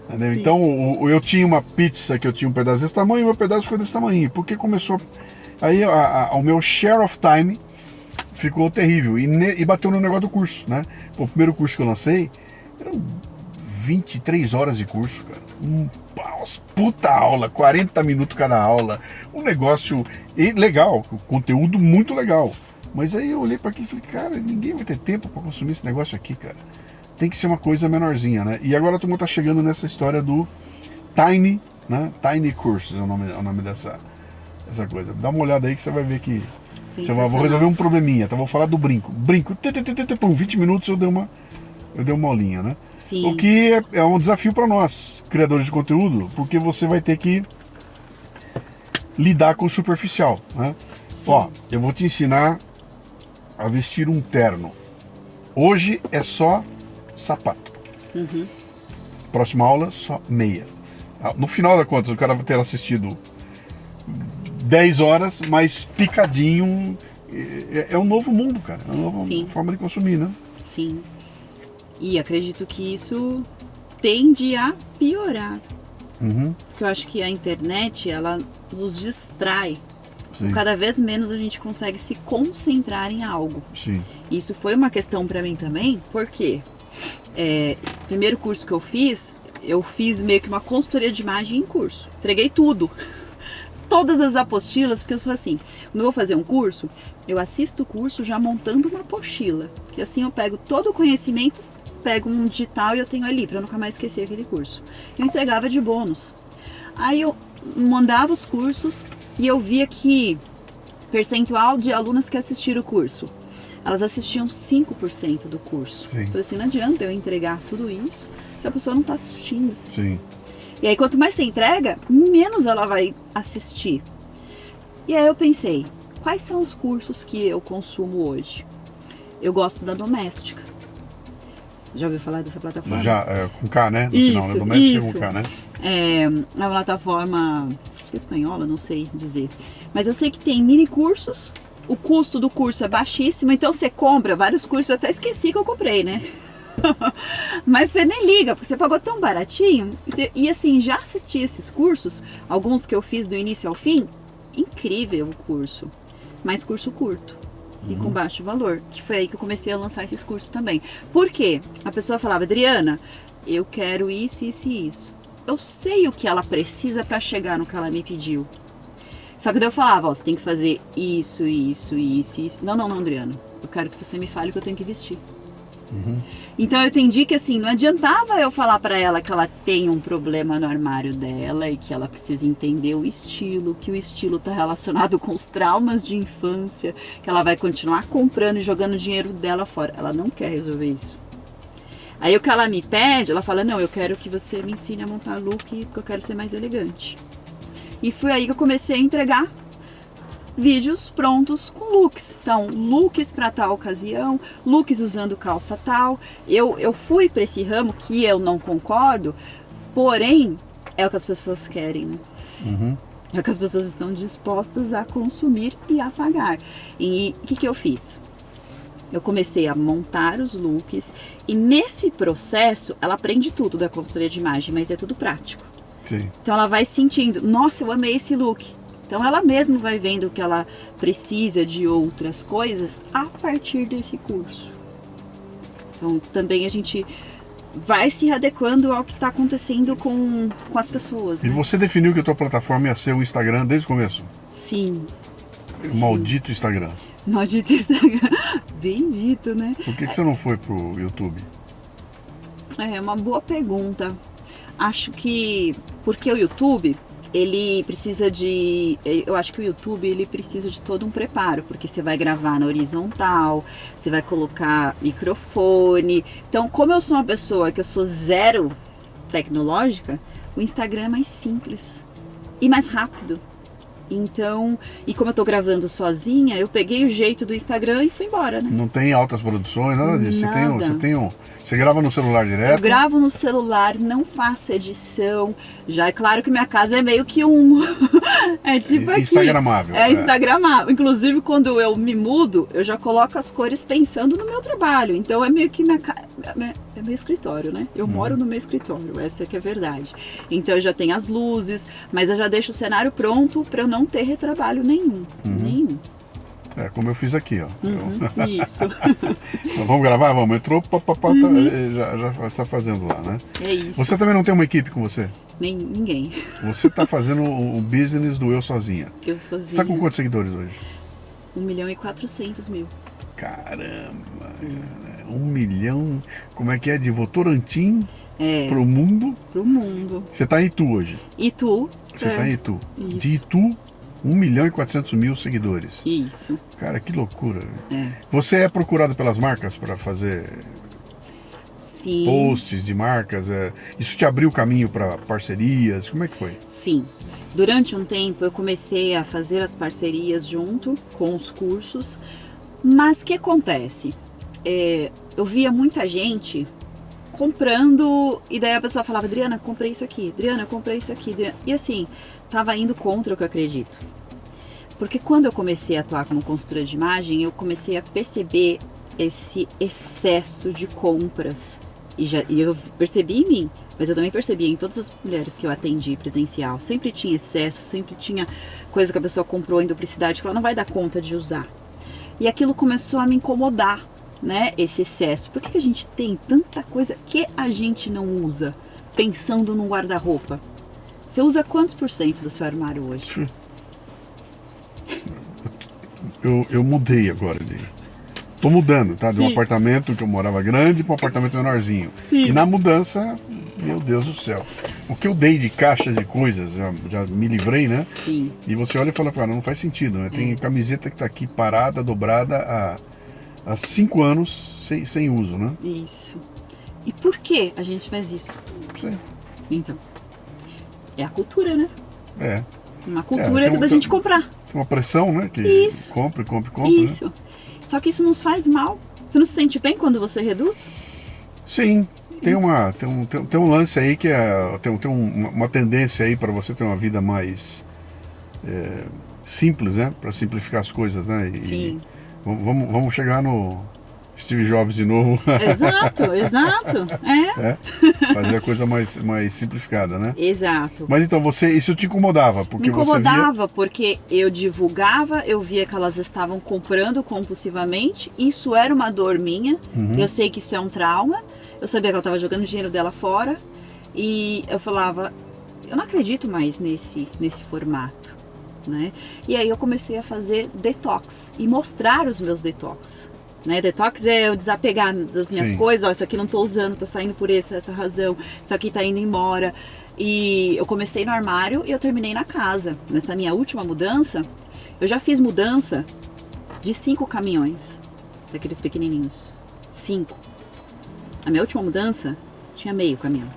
Entendeu? Então eu tinha uma pizza que eu tinha um pedaço desse tamanho e meu pedaço ficou desse tamanho. Porque começou... Aí o meu share of time ficou terrível. E bateu no negócio do curso, né? O primeiro curso que eu lancei, eram 23 horas de curso, cara. Puta aula, 40 minutos cada aula, um negócio legal, conteúdo muito legal. Mas aí eu olhei para aqui e falei, cara, ninguém vai ter tempo para consumir esse negócio aqui, cara. Tem que ser uma coisa menorzinha, né? E agora a turma tá chegando nessa história do Tiny, né? Tiny Courses é o nome dessa coisa. Dá uma olhada aí que você vai ver que vou resolver um probleminha, tá? Vou falar do brinco. 20 minutos eu dei uma aulinha, né? Sim. O que é um desafio para nós, criadores de conteúdo, porque você vai ter que lidar com o superficial, né? Ó, eu vou te ensinar a vestir um terno. Hoje é só sapato. Próxima aula, só meia. No final da conta, o cara vai ter assistido 10 horas, mas picadinho. É um novo mundo, cara. É uma nova forma de consumir, né? Sim. E acredito que isso tende a piorar. Porque eu acho que a internet, ela nos distrai. Cada vez menos a gente consegue se concentrar em algo. Sim. Isso foi uma questão para mim também, porque primeiro curso que eu fiz meio que uma consultoria de imagem em curso. Entreguei tudo. Todas as apostilas, porque eu sou assim, quando eu vou fazer um curso, eu assisto o curso já montando uma apostila. Que assim eu pego todo o conhecimento, pego um digital e eu tenho ali, para nunca mais esquecer aquele curso. Eu entregava de bônus. Aí eu mandava os cursos e eu via que percentual de alunas que assistiram o curso, elas assistiam 5% do curso. Sim. Eu falei assim, não adianta eu entregar tudo isso se a pessoa não está assistindo. Sim. E aí quanto mais você entrega, menos ela vai assistir. E aí eu pensei, quais são os cursos que eu consumo hoje? Eu gosto da Doméstica. Já ouviu falar dessa plataforma? Já, com K, né? No Isso, final, né? Doméstica isso. com K, né? É uma plataforma, acho que é espanhola, não sei dizer. Mas eu sei que tem mini cursos, o custo do curso é baixíssimo, então você compra vários cursos, eu até esqueci que eu comprei, né? Mas você nem liga, porque você pagou tão baratinho. E assim, já assisti esses cursos, alguns que eu fiz do início ao fim, incrível o curso, mas curso curto. E com baixo valor, que foi aí que eu comecei a lançar esses cursos também. Por quê? A pessoa falava, Adriana, eu quero isso, isso e isso. Eu sei o que ela precisa para chegar no que ela me pediu. Só que daí eu falava, ó, você tem que fazer isso, isso, isso, isso. Não, Adriana, eu quero que você me fale o que eu tenho que vestir. Então eu entendi que assim, não adiantava eu falar para ela que ela tem um problema no armário dela e que ela precisa entender o estilo, que o estilo está relacionado com os traumas de infância, que ela vai continuar comprando e jogando o dinheiro dela fora. Ela não quer resolver isso. Aí o que ela me pede, ela fala, não, eu quero que você me ensine a montar look porque eu quero ser mais elegante. E foi aí que eu comecei a entregar vídeos prontos com looks. Então, looks para tal ocasião, looks usando calça tal. Eu fui para esse ramo que eu não concordo, porém, é o que as pessoas querem, né? É o que as pessoas estão dispostas a consumir e a pagar. E o que eu fiz? Eu comecei a montar os looks e nesse processo ela aprende tudo da consultoria de imagem, mas é tudo prático. Sim. Então ela vai sentindo, nossa, eu amei esse look. Então ela mesma vai vendo que ela precisa de outras coisas a partir desse curso. Então também a gente vai se adequando ao que está acontecendo com as pessoas. E né? você definiu que a tua plataforma ia ser o Instagram desde o começo? Sim. O maldito Instagram. Maldito Instagram. Bem dito, né? Por que você não foi pro YouTube? É uma boa pergunta. Acho que porque o YouTube, ele precisa de... Eu acho que o YouTube, ele precisa de todo um preparo, porque você vai gravar na horizontal, você vai colocar microfone. Então, como eu sou uma pessoa que eu sou zero tecnológica, o Instagram é mais simples e mais rápido. Então, e como eu tô gravando sozinha, eu peguei o jeito do Instagram e fui embora, né? Não tem altas produções, nada disso. Nada. Você grava no celular direto? Eu gravo no celular, não faço edição. Já é claro que minha casa é meio que um... é tipo aqui. Instagramável. É instagramável. Inclusive, quando eu me mudo, eu já coloco as cores pensando no meu trabalho. Então, é meio que é meu escritório, né? Eu moro no meu escritório, essa que é a verdade. Então, eu já tenho as luzes, mas eu já deixo o cenário pronto para eu não ter retrabalho nenhum. Nenhum. É, como eu fiz aqui, ó. Isso. Vamos gravar? Vamos. Entrou, já está fazendo lá, né? É isso. Você também não tem uma equipe com você? Ninguém. Você está fazendo o business do Eu Sozinha. Eu sozinha. Você está com quantos seguidores hoje? 1.400.000. Caramba, 1 milhão. Como é que é? De Votorantim pro mundo? Pro mundo. Você está em Itu hoje? Itu. Você está em Itu. Isso. De Itu, 1.400.000 seguidores. Isso. Cara, que loucura. É. Você é procurado pelas marcas para fazer Sim. posts de marcas? Isso te abriu o caminho para parcerias? Como é que foi? Sim. Durante um tempo eu comecei a fazer as parcerias junto com os cursos, mas o que acontece? Eu via muita gente comprando, e daí a pessoa falava, Adriana, comprei isso aqui, Adriana, comprei isso aqui, Adriana. E assim, tava indo contra o que eu acredito. Porque quando eu comecei a atuar como consultora de imagem, eu comecei a perceber esse excesso de compras. E eu percebi em mim, mas eu também percebi em todas as mulheres que eu atendi presencial. Sempre tinha excesso, sempre tinha coisa que a pessoa comprou em duplicidade que ela não vai dar conta de usar. E aquilo começou a me incomodar, né? Esse excesso. Por que a gente tem tanta coisa que a gente não usa? Pensando num guarda-roupa. Você usa quantos por cento do seu armário hoje? Eu mudei agora. Tô mudando, tá? De um Sim. apartamento que eu morava grande para um apartamento menorzinho. Sim. E na mudança, meu Deus do céu. O que eu dei de caixas de coisas, já me livrei, né? Sim. E você olha e fala, cara, não faz sentido, né? Tem camiseta que tá aqui parada, dobrada há 5 anos sem uso, né? Isso. E por que a gente faz isso? Não sei. Então, é a cultura, né? É. Uma cultura tem da gente comprar. Uma pressão, né? Que Isso. compre, né? Isso. Só que isso nos faz mal. Você não se sente bem quando você reduz? Sim. Tem um lance aí que tem uma tendência aí para você ter uma vida mais simples, né? Para simplificar as coisas, né? Sim. Vamos chegar no Steve Jobs de novo. Exato. Fazer a coisa mais simplificada, né? Exato. Mas então, isso te incomodava? Porque Me incomodava você via... porque eu divulgava, eu via que elas estavam comprando compulsivamente, isso era uma dor minha, eu sei que isso é um trauma, eu sabia que ela estava jogando o dinheiro dela fora, e eu falava, eu não acredito mais nesse formato, né? E aí eu comecei a fazer detox, e mostrar os meus detox. Né? Detox é eu desapegar das minhas coisas, ó, isso aqui não tô usando, tá saindo por essa razão, isso aqui tá indo embora. E eu comecei no armário e eu terminei na casa. Nessa minha última mudança, eu já fiz mudança de 5 caminhões, daqueles pequenininhos. 5. A minha última mudança tinha meio caminhão.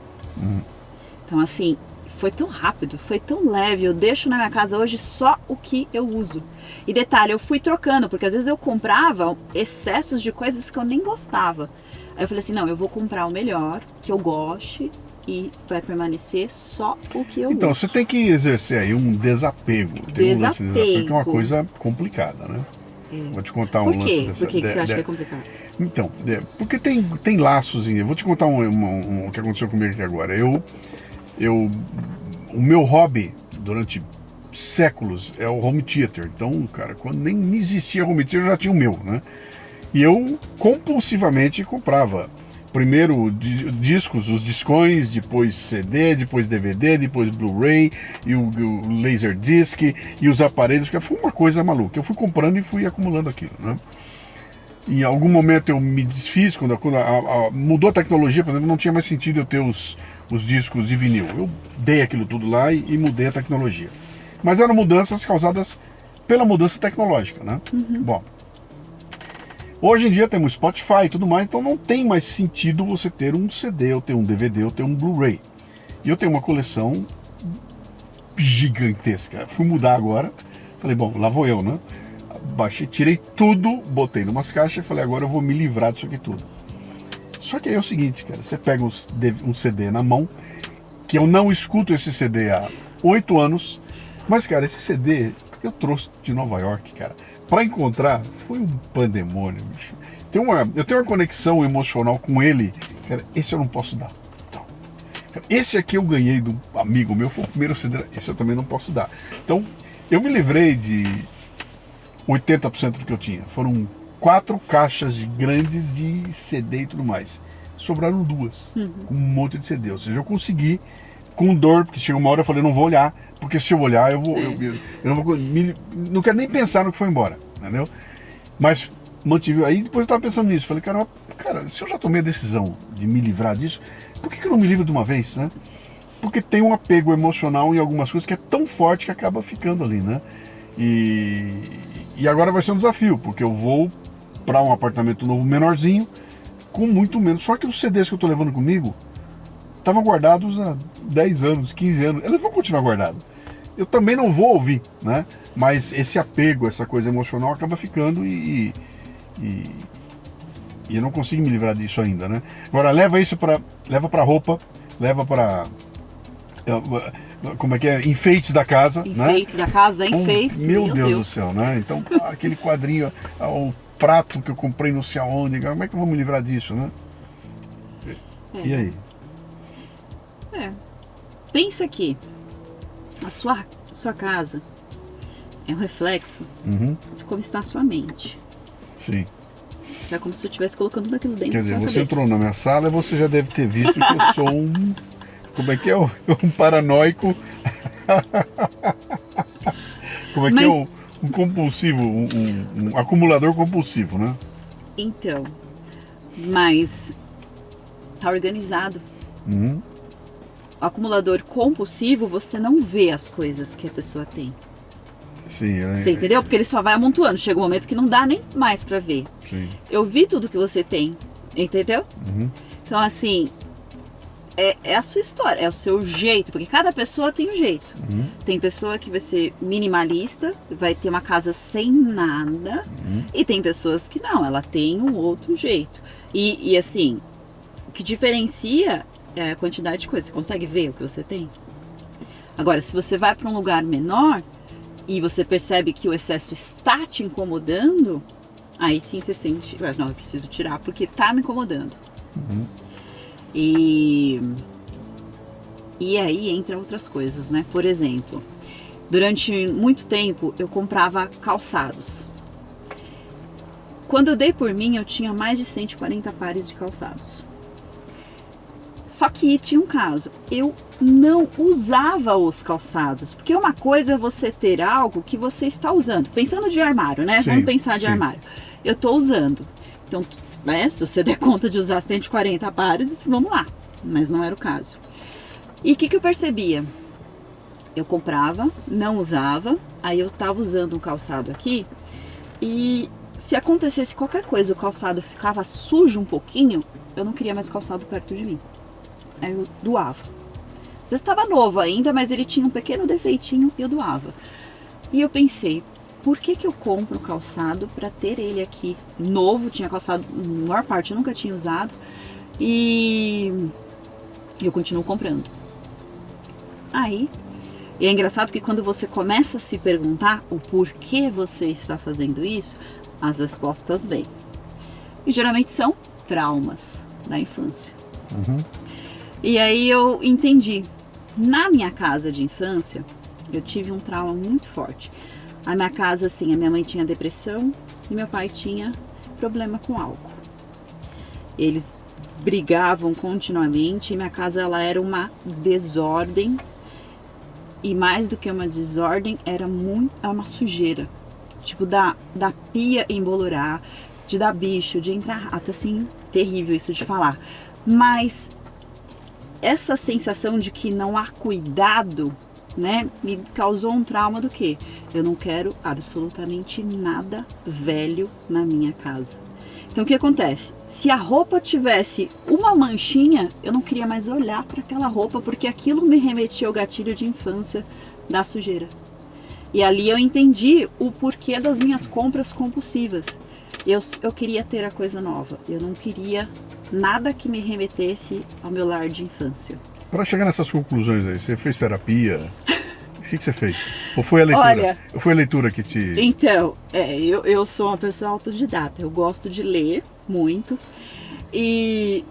Então assim, foi tão rápido, foi tão leve, eu deixo na minha casa hoje só o que eu uso. E detalhe, eu fui trocando, porque às vezes eu comprava excessos de coisas que eu nem gostava. Aí eu falei assim, não, eu vou comprar o melhor, que eu goste, e vai permanecer só o que eu uso. Então, você tem que exercer aí um desapego. Tem um lance de desapego que é uma coisa complicada, né? Vou te contar um lance dessa... Por que você acha que é complicado? Então, porque tem laços. Eu vou te contar o que aconteceu comigo aqui agora. O meu hobby durante séculos é o home theater. Então, cara, quando nem existia home theater, eu já tinha o meu, né? E eu compulsivamente comprava primeiro discos, os discões, depois CD, depois DVD, depois Blu-ray e o Laserdisc e os aparelhos, que foi uma coisa maluca. Eu fui comprando e fui acumulando aquilo, né? Em algum momento eu me desfiz, quando mudou a tecnologia, por exemplo, não tinha mais sentido eu ter os discos de vinil. Eu dei aquilo tudo lá e mudei a tecnologia. Mas eram mudanças causadas pela mudança tecnológica, né? Bom, hoje em dia temos Spotify e tudo mais, então não tem mais sentido você ter um CD, ou ter um DVD, ou ter um Blu-ray. E eu tenho uma coleção gigantesca. Fui mudar agora, falei, bom, lá vou eu, né? Baixei, tirei tudo, botei numas caixas e falei, agora eu vou me livrar disso aqui tudo. Só que aí é o seguinte, cara, você pega um CD na mão, que eu não escuto esse CD há 8 anos, mas, cara, esse CD eu trouxe de Nova York, cara. Pra encontrar, foi um pandemônio, bicho. Eu tenho uma conexão emocional com ele, cara, esse eu não posso dar. Então, cara, esse aqui eu ganhei de um amigo meu, foi o primeiro CD, esse eu também não posso dar. Então, eu me livrei de 80% do que eu tinha. Foram 4 caixas grandes de CD e tudo mais. Sobraram 2, com um monte de CD. Ou seja, eu consegui, com dor, porque chegou uma hora eu falei, não vou olhar, porque se eu olhar, eu não vou... Não quero nem pensar no que foi embora, entendeu? Mas mantive. Aí depois eu estava pensando nisso. Falei, cara, se eu já tomei a decisão de me livrar disso, por que eu não me livro de uma vez, né? Porque tem um apego emocional em algumas coisas que é tão forte que acaba ficando ali, né? E agora vai ser um desafio, porque eu vou para um apartamento novo menorzinho, com muito menos. Só que os CDs que eu tô levando comigo estavam guardados há 10 anos, 15 anos. Eles vão continuar guardados. eu também não vou ouvir, né? Mas esse apego, essa coisa emocional acaba ficando e eu não consigo me livrar disso ainda, né? Agora leva para roupa, leva para como é que é? Enfeites da casa, enfeites da casa, enfeites. Meu Deus do céu, né? Então aquele quadrinho, o prato que eu comprei não sei aonde, como é que eu vou me livrar disso, né? E aí? Pensa que a sua casa é um reflexo de como está a sua mente. Sim. É como se eu estivesse colocando tudo aquilo dentro Quer da dizer, sua você cabeça. entrou na minha sala e você já deve ter visto que eu sou um... Como é que é? Um paranoico. Como é que é? Um compulsivo, um acumulador compulsivo, né? Então, mas tá organizado. Uhum. O acumulador compulsivo, você não vê as coisas que a pessoa tem. Sim, Você entendeu? Porque ele só vai amontoando. Chega um momento que não dá nem mais pra ver. Sim. Eu vi tudo que você tem, entendeu? Uhum. Então, assim, é a sua história, é o seu jeito. Porque cada pessoa tem um jeito. Uhum. Tem pessoa que vai ser minimalista, vai ter uma casa sem nada. Uhum. E tem pessoas que não, ela tem um outro jeito. E assim, o que diferencia é a quantidade de coisas. Você consegue ver o que você tem? Agora, se você vai para um lugar menor e você percebe que o excesso está te incomodando, aí sim você sente, não, eu preciso tirar porque está me incomodando. Uhum. E aí entra outras coisas, né? Por exemplo, durante muito tempo eu comprava calçados. Quando eu dei por mim, eu tinha mais de 140 pares de calçados. Só que tinha um caso, eu não usava os calçados, porque uma coisa é você ter algo que você está usando, pensando de armário, né? Sim, vamos pensar de sim. armário. Eu estou usando, então, né, se você der conta de usar 140 pares, vamos lá, mas não era o caso. E o que eu percebia? Eu comprava, não usava, aí eu estava usando um calçado aqui, e se acontecesse qualquer coisa, o calçado ficava sujo um pouquinho, eu não queria mais calçado perto de mim. Aí eu doava. Às vezes estava novo ainda, mas ele tinha um pequeno defeitinho e eu doava. E eu pensei, por que eu compro calçado para ter ele aqui novo? Tinha calçado, a maior parte eu nunca tinha usado. E eu continuo comprando. Aí, e é engraçado que quando você começa a se perguntar o porquê você está fazendo isso, as respostas vêm. E geralmente são traumas da infância. Uhum. E aí eu entendi. Na minha casa de infância, eu tive um trauma muito forte. A minha casa, assim, a minha mãe tinha depressão e meu pai tinha problema com álcool. Eles brigavam continuamente e minha casa, ela era uma desordem. E mais do que uma desordem, era uma sujeira. Tipo, da pia embolorar, de dar bicho, de entrar rato, assim, terrível isso de falar. Mas essa sensação de que não há cuidado, né, me causou um trauma do quê? Eu não quero absolutamente nada velho na minha casa. Então o que acontece? Se a roupa tivesse uma manchinha, eu não queria mais olhar para aquela roupa, porque aquilo me remetia ao gatilho de infância da sujeira. E ali eu entendi o porquê das minhas compras compulsivas. Eu queria ter a coisa nova, eu não queria nada que me remetesse ao meu lar de infância. Para chegar nessas conclusões aí, você fez terapia? O que você fez? Ou foi a leitura? Olha, Ou foi a leitura que te... Então, eu sou uma pessoa autodidata, eu gosto de ler muito. E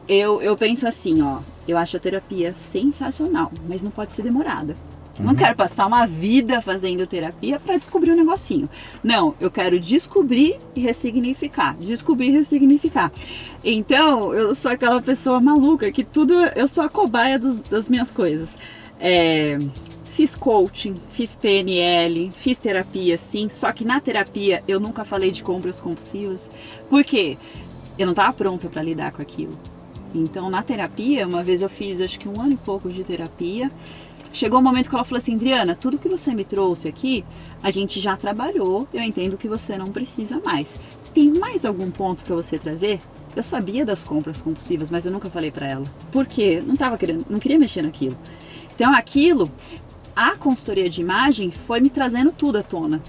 eu penso assim, ó, eu acho a terapia sensacional, mas não pode ser demorada. Não quero passar uma vida fazendo terapia para descobrir um negocinho. Não, eu quero descobrir e ressignificar. Descobrir e ressignificar. Então, eu sou aquela pessoa maluca que tudo... Eu sou a cobaia das minhas coisas. Fiz coaching, fiz PNL, fiz terapia, sim. Só que na terapia eu nunca falei de compras compulsivas. Por quê? Eu não estava pronta para lidar com aquilo. Então, na terapia, uma vez eu fiz acho que 1 ano e pouco de terapia. Chegou um momento que ela falou assim, Briana, tudo que você me trouxe aqui, a gente já trabalhou, eu entendo que você não precisa mais. Tem mais algum ponto para você trazer? Eu sabia das compras compulsivas, mas eu nunca falei para ela. Por quê? Não queria mexer naquilo. Então aquilo, a consultoria de imagem foi me trazendo tudo à tona.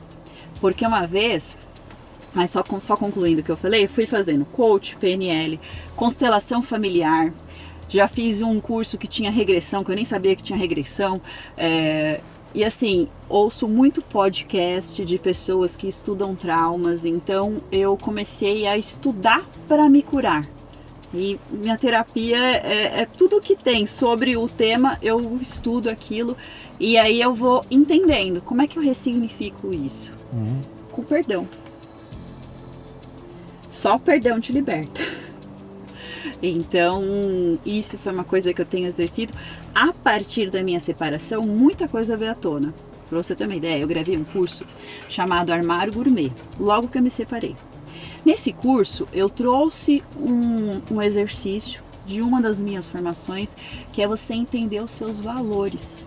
Porque uma vez, mas só concluindo o que eu falei, eu fui fazendo coach, PNL, constelação familiar. Já fiz um curso que tinha regressão, que eu nem sabia que tinha regressão. E assim, ouço muito podcast de pessoas que estudam traumas. Então eu comecei a estudar para me curar. E minha terapia é tudo que tem sobre o tema, eu estudo aquilo. E aí eu vou entendendo como é que eu ressignifico isso. Com perdão. Só o perdão te liberta. Então, isso foi uma coisa que eu tenho exercido. A partir da minha separação, muita coisa veio à tona. Pra você ter uma ideia, eu gravei um curso chamado Armário Gourmet, logo que eu me separei. Nesse curso, eu trouxe um exercício de uma das minhas formações, que é você entender os seus valores.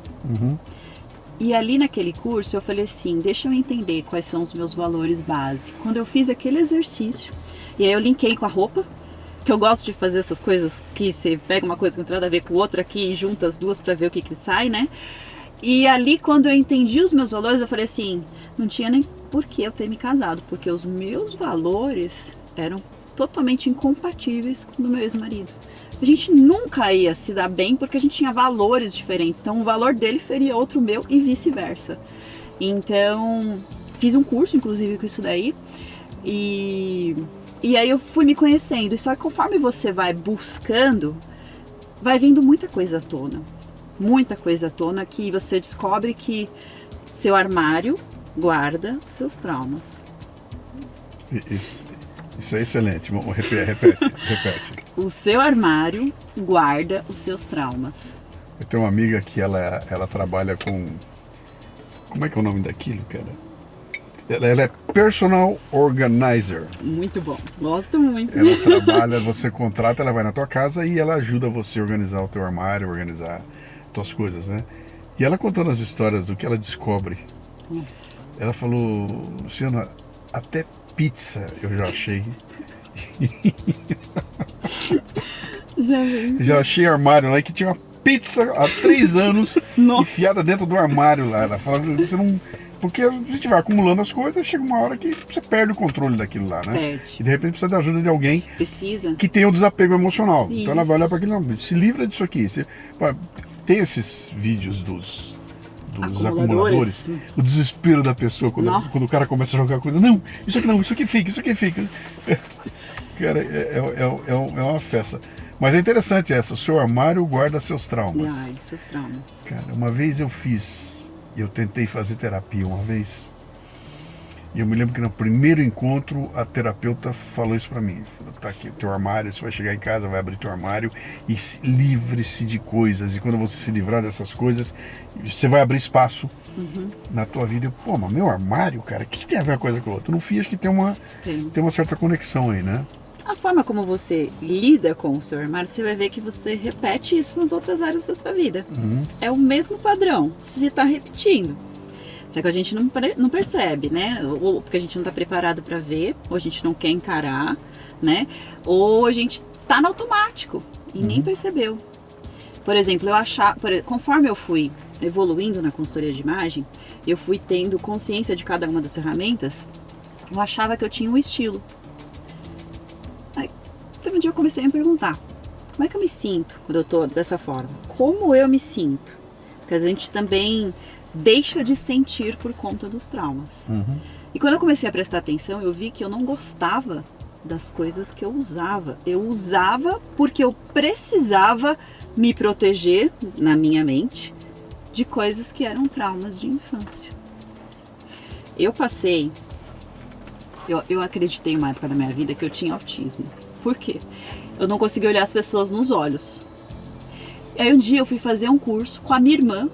E ali naquele curso, eu falei assim, deixa eu entender quais são os meus valores base. Quando eu fiz aquele exercício, e aí eu linkei com a roupa, que eu gosto de fazer essas coisas que você pega uma coisa que não tem nada a ver com outra aqui e junta as duas para ver o que sai, né? E ali, quando eu entendi os meus valores, eu falei assim, não tinha nem por que eu ter me casado, porque os meus valores eram totalmente incompatíveis com o do meu ex-marido. A gente nunca ia se dar bem porque a gente tinha valores diferentes. Então, o valor dele feria outro meu e vice-versa. Então, fiz um curso, inclusive, com isso daí. E aí eu fui me conhecendo. E só que conforme você vai buscando, vai vindo muita coisa à tona. Muita coisa à tona que você descobre que seu armário guarda os seus traumas. Isso é excelente. Repete. O seu armário guarda os seus traumas. Eu tenho uma amiga que ela trabalha com... Como é que é o nome daquilo, cara? Ela é personal organizer. Muito bom, gosto muito. Ela trabalha, você contrata, ela vai na tua casa e ela ajuda você a organizar o teu armário, organizar tuas coisas, né? E ela contando as histórias do que ela descobre. Ela falou, Luciano, até pizza eu já achei. Já achei armário lá que tinha uma pizza há 3 anos enfiada dentro do armário lá. Ela fala, você não... Porque a gente vai acumulando as coisas, chega uma hora que você perde o controle daquilo lá, né? Perde. E de repente precisa da ajuda de alguém que tem o desapego emocional. Isso. Então ela vai olhar para aquilo, não, se livra disso aqui. Tem esses vídeos dos acumuladores, o desespero da pessoa quando o cara começa a jogar coisa. Não, isso aqui fica. Cara, é uma festa. Mas é interessante essa, o seu armário guarda seus traumas. Seus traumas. Cara, uma vez eu tentei fazer terapia uma vez, e eu me lembro que no primeiro encontro a terapeuta falou isso pra mim, falou, tá aqui o teu armário, você vai chegar em casa, vai abrir teu armário e livre-se de coisas, e quando você se livrar dessas coisas, você vai abrir espaço na tua vida. Eu, mas meu armário, cara, o que tem a ver uma coisa com a outra? No fim, acho que tem uma certa conexão aí, né? A forma como você lida com o seu armário, você vai ver que você repete isso nas outras áreas da sua vida. É o mesmo padrão, você está repetindo. Só que a gente não percebe, né? Ou porque a gente não está preparado para ver, ou a gente não quer encarar, né? Ou a gente está no automático e nem percebeu. Por exemplo, conforme eu fui evoluindo na consultoria de imagem, eu fui tendo consciência de cada uma das ferramentas, eu achava que eu tinha um estilo. Então um dia eu comecei a me perguntar, como é que eu me sinto quando eu tô dessa forma? Como eu me sinto? Porque a gente também deixa de sentir por conta dos traumas. E quando eu comecei a prestar atenção, eu vi que eu não gostava das coisas que eu usava. Eu usava porque eu precisava me proteger, na minha mente, de coisas que eram traumas de infância. Eu acreditei uma época da minha vida que eu tinha autismo. Por quê? Eu não conseguia olhar as pessoas nos olhos. E aí um dia eu fui fazer um curso com a minha irmã.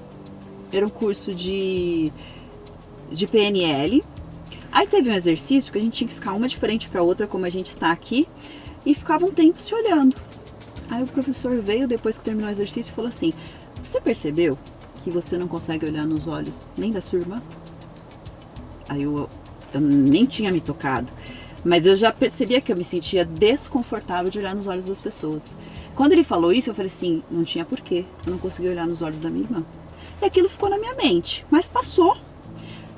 Era um curso de PNL. Aí teve um exercício que a gente tinha que ficar uma de frente para a outra, como a gente está aqui, e ficava um tempo se olhando. Aí o professor veio, depois que terminou o exercício, e falou assim, você percebeu que você não consegue olhar nos olhos nem da sua irmã? Aí eu nem tinha me tocado. Mas eu já percebia que eu me sentia desconfortável de olhar nos olhos das pessoas. Quando ele falou isso, eu falei assim, não tinha porquê. Eu não conseguia olhar nos olhos da minha irmã. E aquilo ficou na minha mente, mas passou,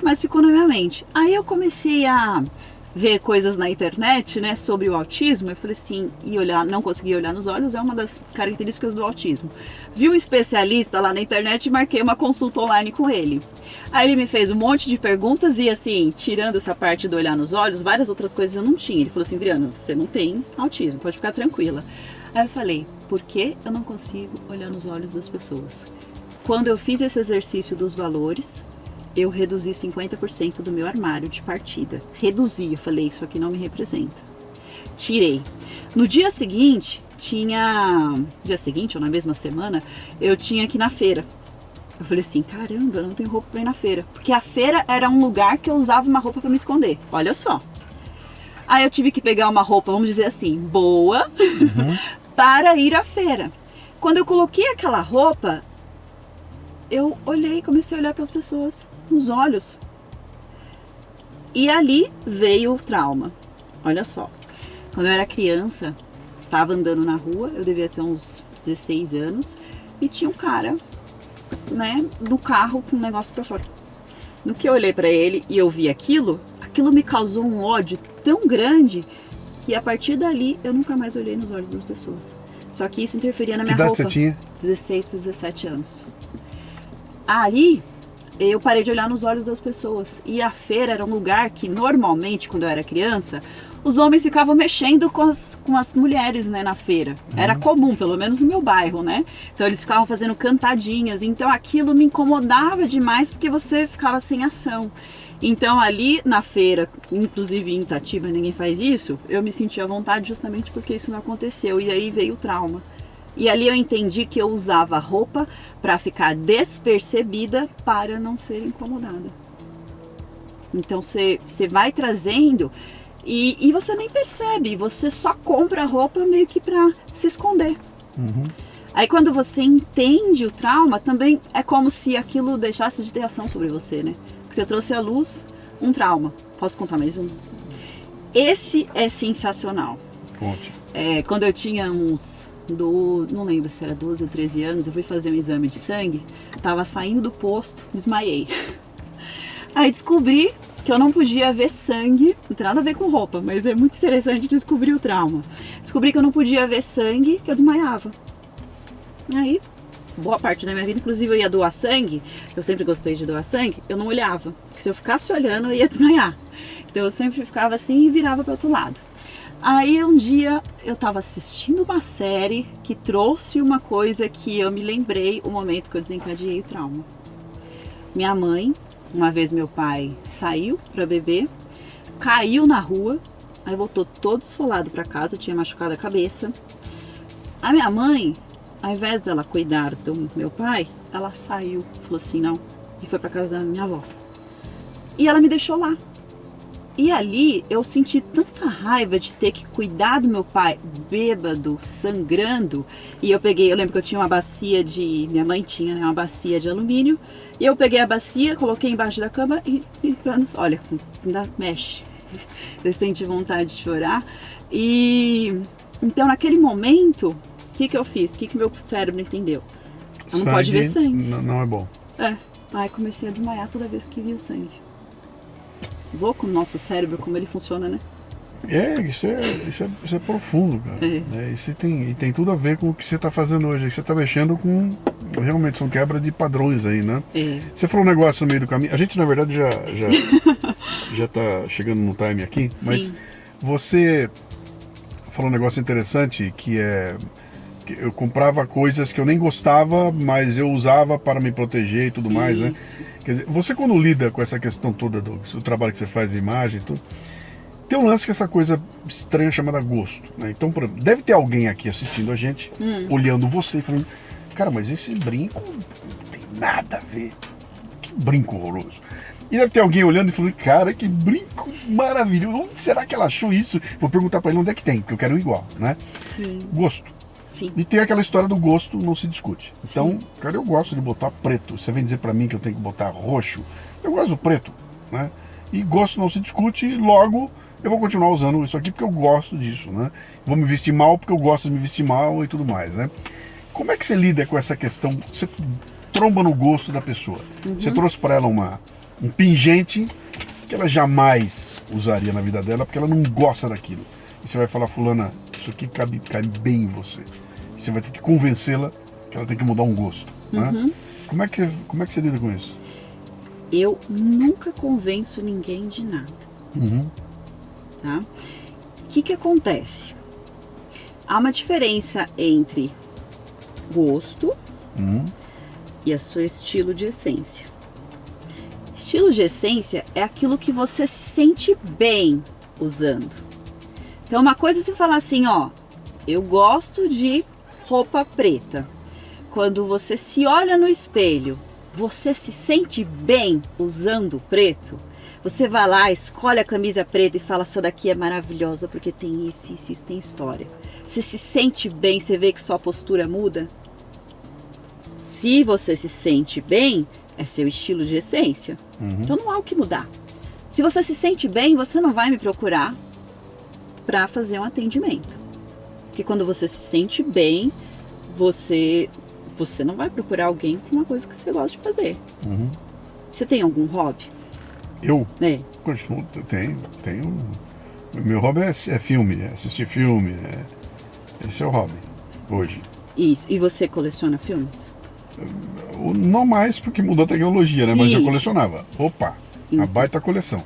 mas ficou na minha mente. Aí eu comecei a ver coisas na internet, né, sobre o autismo. Eu falei assim, e olhar, não conseguia olhar nos olhos é uma das características do autismo. Vi um especialista lá na internet e marquei uma consulta online com ele. Aí ele me fez um monte de perguntas e assim, tirando essa parte do olhar nos olhos, várias outras coisas eu não tinha. Ele falou assim, Adriana, você não tem autismo, pode ficar tranquila. Aí eu falei, por que eu não consigo olhar nos olhos das pessoas? Quando eu fiz esse exercício dos valores, eu reduzi 50% do meu armário de partida. Reduzi, eu falei, isso aqui não me representa. Tirei. No dia seguinte, ou na mesma semana, eu tinha que ir na feira. Eu falei assim, caramba, eu não tenho roupa pra ir na feira. Porque a feira era um lugar que eu usava uma roupa pra me esconder. Olha só. Aí eu tive que pegar uma roupa, vamos dizer assim, boa, para ir à feira. Quando eu coloquei aquela roupa, eu olhei, comecei a olhar para as pessoas, nos olhos. E ali veio o trauma. Olha só. Quando eu era criança, estava andando na rua, eu devia ter uns 16 anos, e tinha um cara, né, no carro com um negócio para fora. No que eu olhei para ele e eu vi aquilo me causou um ódio tão grande que a partir dali eu nunca mais olhei nos olhos das pessoas. Só que isso interferia na minha roupa. Que idade você tinha? 16 para 17 anos. Aí eu parei de olhar nos olhos das pessoas. E a feira era um lugar que normalmente, quando eu era criança, os homens ficavam mexendo com as mulheres, né, na feira. Era comum, pelo menos no meu bairro, né? Então eles ficavam fazendo cantadinhas. Então aquilo me incomodava demais porque você ficava sem ação. Então ali na feira, inclusive em Itatiba, ninguém faz isso, eu me sentia à vontade justamente porque isso não aconteceu. E aí veio o trauma. E ali eu entendi que eu usava roupa para ficar despercebida para não ser incomodada. Então você vai trazendo e você nem percebe, você só compra a roupa meio que para se esconder. Aí quando você entende o trauma, também é como se aquilo deixasse de ter ação sobre você, né? Que você trouxe à luz um trauma. Posso contar mais um? Esse é sensacional. Conte. Quando eu tinha não lembro se era 12 ou 13 anos, eu fui fazer um exame de sangue, tava saindo do posto, desmaiei. Aí descobri que eu não podia ver sangue, não tem nada a ver com roupa, mas é muito interessante descobrir o trauma. Descobri que eu não podia ver sangue, que eu desmaiava. Aí, boa parte da minha vida, inclusive eu ia doar sangue, eu sempre gostei de doar sangue, eu não olhava, porque se eu ficasse olhando eu ia desmaiar. Então eu sempre ficava assim e virava para outro lado. Aí um dia eu estava assistindo uma série que trouxe uma coisa que eu me lembrei o momento que eu desencadeei o trauma. Minha mãe, uma vez meu pai saiu para beber, caiu na rua, aí voltou todo esfolado para casa, tinha machucado a cabeça. A minha mãe, ao invés dela cuidar do meu pai, ela saiu, falou assim, não, e foi para casa da minha avó. E ela me deixou lá. E ali eu senti tanta raiva de ter que cuidar do meu pai bêbado, sangrando. E eu lembro que eu tinha uma bacia minha mãe tinha, né, uma bacia de alumínio. E eu peguei a bacia, coloquei embaixo da cama e olha, ainda mexe. Eu senti vontade de chorar. E então naquele momento, o que eu fiz? O que meu cérebro entendeu? Ela não pode ver sangue. Não é bom. Aí comecei a desmaiar toda vez que vi o sangue. Louco o nosso cérebro, como ele funciona, né? Isso é profundo, cara. Isso tem tudo a ver com o que você está fazendo hoje. Você está mexendo com, realmente, são quebra de padrões aí, né? Você falou um negócio no meio do caminho. A gente, na verdade, já está chegando no time aqui. Sim. Mas você falou um negócio interessante que eu comprava coisas que eu nem gostava, mas eu usava para me proteger e tudo mais, né? Quer dizer, você quando lida com essa questão toda do trabalho que você faz de imagem e tudo, tem um lance que é essa coisa estranha chamada gosto, né? Então, por exemplo, deve ter alguém aqui assistindo a gente, olhando você e falando, cara, mas esse brinco não tem nada a ver. Que brinco horroroso. E deve ter alguém olhando e falando, cara, que brinco maravilhoso. Onde será que ela achou isso? Vou perguntar para ele onde é que tem, porque eu quero igual, né? Sim. Gosto. Sim. E tem aquela história do gosto, não se discute. Então, cara, eu gosto de botar preto. Você vem dizer pra mim que eu tenho que botar roxo. Eu gosto do preto, né? E gosto não se discute, logo eu vou continuar usando isso aqui porque eu gosto disso, né? Vou me vestir mal porque eu gosto de me vestir mal e tudo mais, né? Como é que você lida com essa questão? tromba no gosto da pessoa. Você trouxe para ela um pingente que ela jamais usaria na vida dela, porque ela não gosta daquilo. E você vai falar, fulana, isso aqui cabe bem em você. E você vai ter que convencê-la que ela tem que mudar um gosto. Né? Como é que você lida com isso? Eu nunca convenço ninguém de nada. Tá? O que acontece? Há uma diferença entre gosto e o seu estilo de essência. Estilo de essência é aquilo que você se sente bem usando. Então, uma coisa é você falar assim, ó, eu gosto de roupa preta. Quando você se olha no espelho, você se sente bem usando preto? Você vai lá, escolhe a camisa preta e fala, essa daqui é maravilhosa porque tem isso, isso, isso, tem história. Você se sente bem, você vê que sua postura muda? Se você se sente bem, é seu estilo de essência. Então não há o que mudar. Se você se sente bem, você não vai me procurar para fazer um atendimento. Porque quando você se sente bem, você não vai procurar alguém para uma coisa que você gosta de fazer. Você tem algum hobby? Eu? É. Continuo, tenho. Meu hobby é filme, é assistir filme. Esse é o hobby, hoje. Isso. E você coleciona filmes? Não mais porque mudou a tecnologia, né? Mas eu Isso. colecionava. Opa, a baita coleção.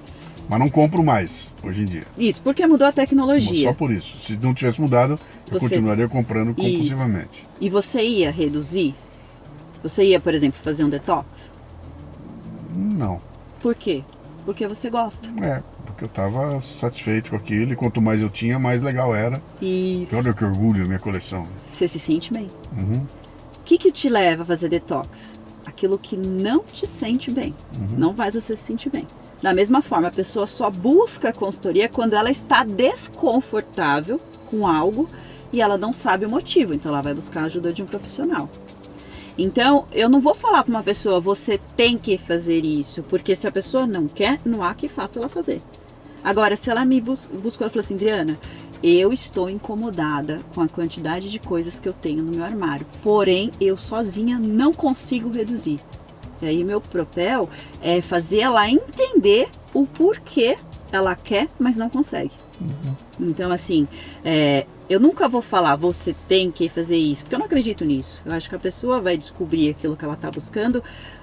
Mas não compro mais, hoje em dia. Isso, porque mudou a tecnologia. Só por isso. Se não tivesse mudado, eu Você- continuaria comprando compulsivamente. E você ia reduzir? Você ia, por exemplo, fazer um detox? Não. Por quê? Porque você gosta. Porque eu estava satisfeito com aquilo e quanto mais eu tinha, mais legal era. Isso. Olha que orgulho da minha coleção. Você se sente bem. O que te leva a fazer detox? Aquilo que não te sente bem. Não faz você se sentir bem. Da mesma forma, a pessoa só busca a consultoria quando ela está desconfortável com algo e ela não sabe o motivo. Então ela vai buscar a ajuda de um profissional. Então, eu não vou falar para uma pessoa, você tem que fazer isso, porque se a pessoa não quer, não há que faça ela fazer. Agora, se ela me buscou, ela falou assim, Adriana, eu estou incomodada com a quantidade de coisas que eu tenho no meu armário, porém, eu sozinha não consigo reduzir. E aí, meu papel é fazer ela entender o porquê ela quer, mas não consegue. Então, assim, eu nunca vou falar, você tem que fazer isso, porque eu não acredito nisso. Eu acho que a pessoa vai descobrir aquilo que ela está buscando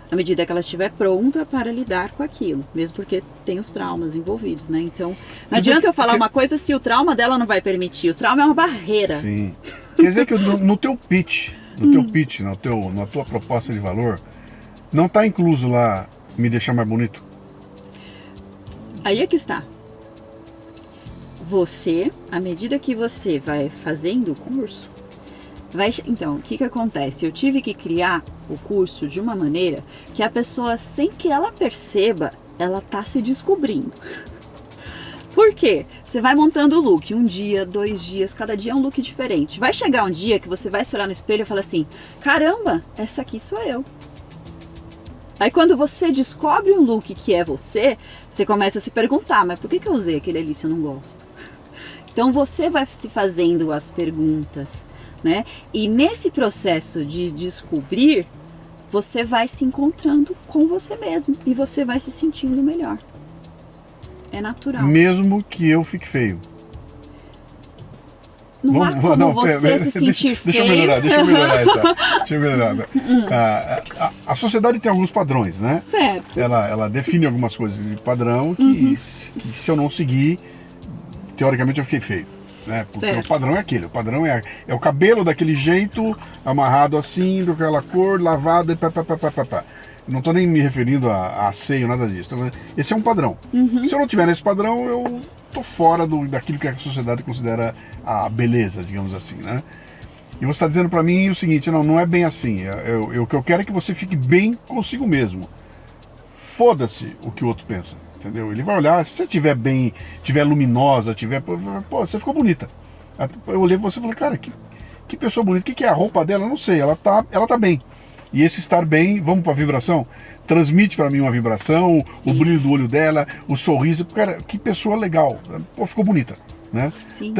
à medida que ela estiver pronta para lidar com aquilo, mesmo porque tem os traumas envolvidos, né? Então, não adianta eu falar uma coisa se o trauma dela não vai permitir. O trauma é uma barreira. Sim. Quer dizer que no teu pitch, na tua proposta de valor, não está incluso lá me deixar mais bonito? Aí é que está. Você, à medida que você vai fazendo o curso, então, o que acontece? Eu tive que criar o curso de uma maneira que a pessoa, sem que ela perceba, ela tá se descobrindo. Por quê? Você vai montando o look, 1 dia, 2 dias, cada dia é um look diferente. Vai chegar um dia que você vai se olhar no espelho e falar assim, caramba, essa aqui sou eu. Aí quando você descobre um look que é você começa a se perguntar, mas por que eu usei aquele ali se eu não gosto? Então você vai se fazendo as perguntas, né? E nesse processo de descobrir, você vai se encontrando com você mesmo e você vai se sentindo melhor. É natural. Mesmo que eu fique feio. Não há como você se sentir feio. Deixa eu melhorar então. Deixa eu melhorar. A sociedade tem alguns padrões, né? Certo. Ela define algumas coisas de padrão que se eu não seguir, teoricamente eu fiquei feio. Né? Porque certo. O padrão é aquele. O padrão é o cabelo daquele jeito, amarrado assim, daquela cor, lavado e pá. Não estou nem me referindo a seio, nada disso. Esse é um padrão. Se eu não tiver nesse padrão, eu estou fora daquilo que a sociedade considera a beleza, digamos assim, né? E você está dizendo para mim o seguinte, não é bem assim. O que eu quero é que você fique bem consigo mesmo. Foda-se o que o outro pensa, entendeu? Ele vai olhar, se você estiver bem, estiver luminosa, pô, você ficou bonita. Eu olhei pra você e falei, cara, que pessoa bonita, o que é a roupa dela? Eu não sei, ela tá bem. E esse estar bem, vamos para a vibração? Transmite para mim uma vibração, Sim. O brilho do olho dela, o sorriso. Cara, que pessoa legal. Pô, ficou bonita, né? Sim.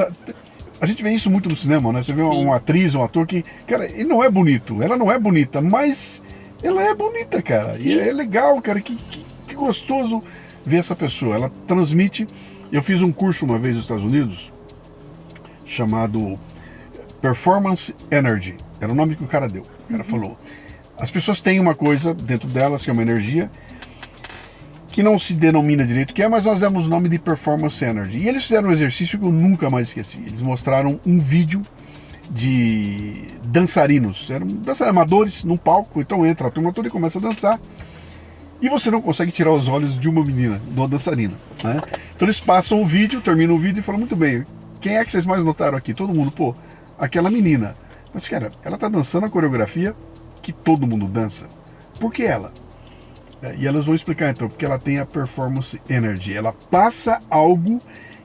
A gente vê isso muito no cinema, né? Você vê Sim. uma atriz, um ator que, cara, ele não é bonito, ela não é bonita, mas ela é bonita, cara. Sim. E é legal, cara. Que gostoso ver essa pessoa. Ela transmite. Eu fiz um curso uma vez nos Estados Unidos chamado Performance Energy. Era o nome que o cara deu. O cara falou: as pessoas têm uma coisa dentro delas, que é uma energia, que não se denomina direito o que é, mas nós demos o nome de Performance Energy. E eles fizeram um exercício que eu nunca mais esqueci. Eles mostraram um vídeo de dançarinos. Eram dançarinos amadores num palco, então entra a turma toda e começa a dançar. E você não consegue tirar os olhos de uma menina, de uma dançarina, né? Então eles passam o vídeo, terminam o vídeo e falam: muito bem, quem é que vocês mais notaram aqui? Todo mundo, pô, aquela menina. Mas, cara, ela tá dançando a coreografia que todo mundo dança. Por que ela? E elas vão explicar então, porque ela tem a Performance Energy. Ela passa algo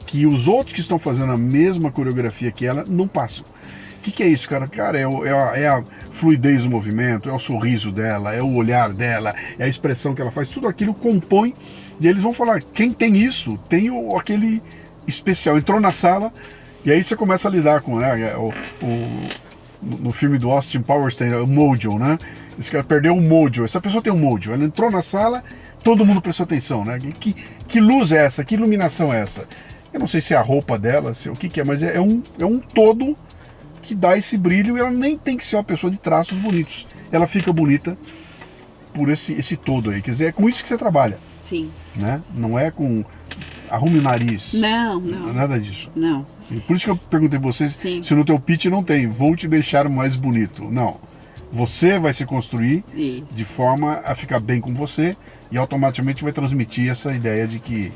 que os outros que estão fazendo a mesma coreografia que ela não passam. O que é isso, cara? Cara, é a fluidez do movimento, é o sorriso dela, é o olhar dela, é a expressão que ela faz. Tudo aquilo compõe. E eles vão falar: quem tem isso, tem aquele especial. Entrou na sala e aí você começa a lidar com, né, no filme do Austin Powers tem o Mojo, né? Esse cara perdeu um mojo. Essa pessoa tem um mojo. Ela entrou na sala, todo mundo prestou atenção, né? Que luz é essa? Que iluminação é essa? Eu não sei se é a roupa dela, se o que é, mas é um todo que dá esse brilho. E ela nem tem que ser uma pessoa de traços bonitos. Ela fica bonita por esse todo aí. Quer dizer, é com isso que você trabalha. Sim. Né? Não é com arrume o nariz. Não. Nada disso. Não. E por isso que eu perguntei pra vocês, Sim. se no teu pitch não tem, vou te deixar mais bonito. Não. Você vai se construir Isso. de forma a ficar bem com você e automaticamente vai transmitir essa ideia de que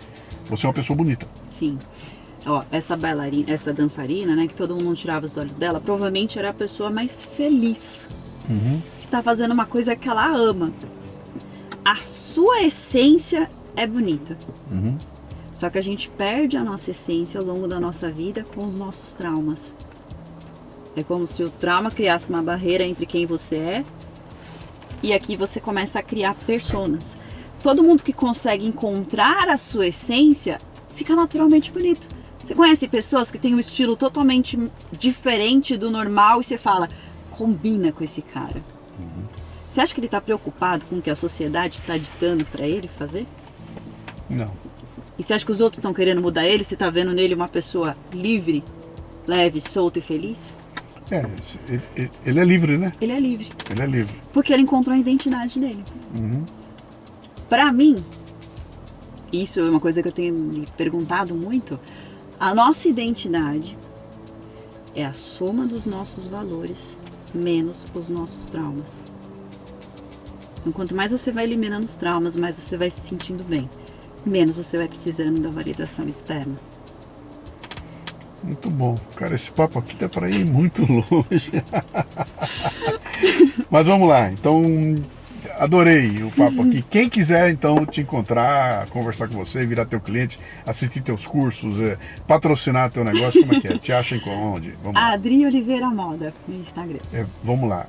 você é uma pessoa bonita. Sim. Ó, essa bailarina, essa dançarina, né, que todo mundo não tirava os olhos dela, provavelmente era a pessoa mais feliz. Que está fazendo uma coisa que ela ama. A sua essência é bonita. Só que a gente perde a nossa essência ao longo da nossa vida com os nossos traumas. É como se o trauma criasse uma barreira entre quem você é e aqui você começa a criar personas. Todo mundo que consegue encontrar a sua essência fica naturalmente bonito. Você conhece pessoas que têm um estilo totalmente diferente do normal e você fala: combina com esse cara. Você acha que ele está preocupado com o que a sociedade está ditando para ele fazer? Não. E você acha que os outros estão querendo mudar ele? Você está vendo nele uma pessoa livre, leve, solta e feliz? Ele é livre, né? Ele é livre. Ele é livre. Porque ele encontrou a identidade dele. Pra mim, isso é uma coisa que eu tenho me perguntado muito, a nossa identidade é a soma dos nossos valores menos os nossos traumas. Então, quanto mais você vai eliminando os traumas, mais você vai se sentindo bem. Menos você vai precisando da validação externa. Muito bom. Cara, esse papo aqui dá para ir muito longe. Mas vamos lá. Então, adorei o papo aqui. Quem quiser, então, te encontrar, conversar com você, virar teu cliente, assistir teus cursos, patrocinar teu negócio, como é que é? Te acha em onde? Vamos lá. Adri Oliveira Moda no Instagram. Vamos lá.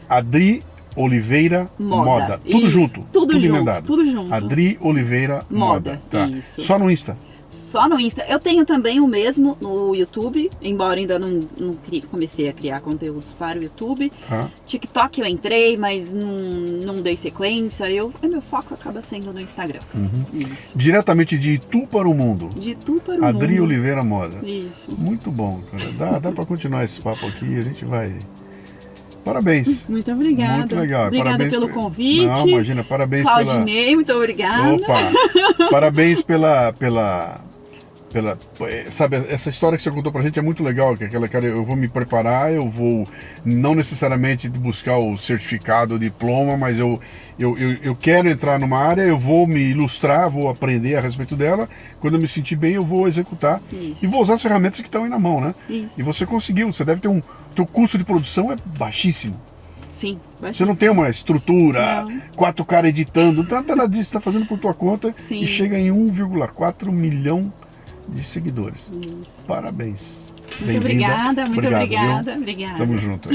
@Adri Oliveira Moda. Tudo Isso. junto. Tudo junto. emendado. Tudo junto. Adri Oliveira Moda. Tá. Isso. Só no Insta. Só no Insta. Eu tenho também o mesmo no YouTube, embora ainda não comecei a criar conteúdos para o YouTube. TikTok eu entrei, mas não dei sequência. Meu foco acaba sendo no Instagram. Isso. Diretamente de Itu para o mundo. De Itu para o Adri mundo. Oliveira Moda. Isso. Muito bom, cara. Dá para continuar esse papo aqui, a gente vai... Parabéns. Muito obrabada. Muito legal. Obrigada Parabéns pelo convite. Não, imagina, parabéns Claudinei, muito obrigada. Opa! Parabéns pela... Sabe, essa história que você contou pra gente é muito legal, que aquela cara, eu vou me preparar, eu vou não necessariamente buscar o certificado, o diploma, mas eu quero entrar numa área, eu vou me ilustrar, vou aprender a respeito dela, quando eu me sentir bem eu vou executar. Isso. E vou usar as ferramentas que estão aí na mão, né? Isso. E você conseguiu, você deve ter teu custo de produção é baixíssimo. Sim, Você não tem uma estrutura, Não. 4 caras editando, nada disso, você está fazendo por tua conta. Sim. E chega em 1,4 milhão de seguidores. Isso. Parabéns. Muito Bem-vinda. obrigada, muito Obrigado, obrigada. viu? Obrigada. Tamo junto.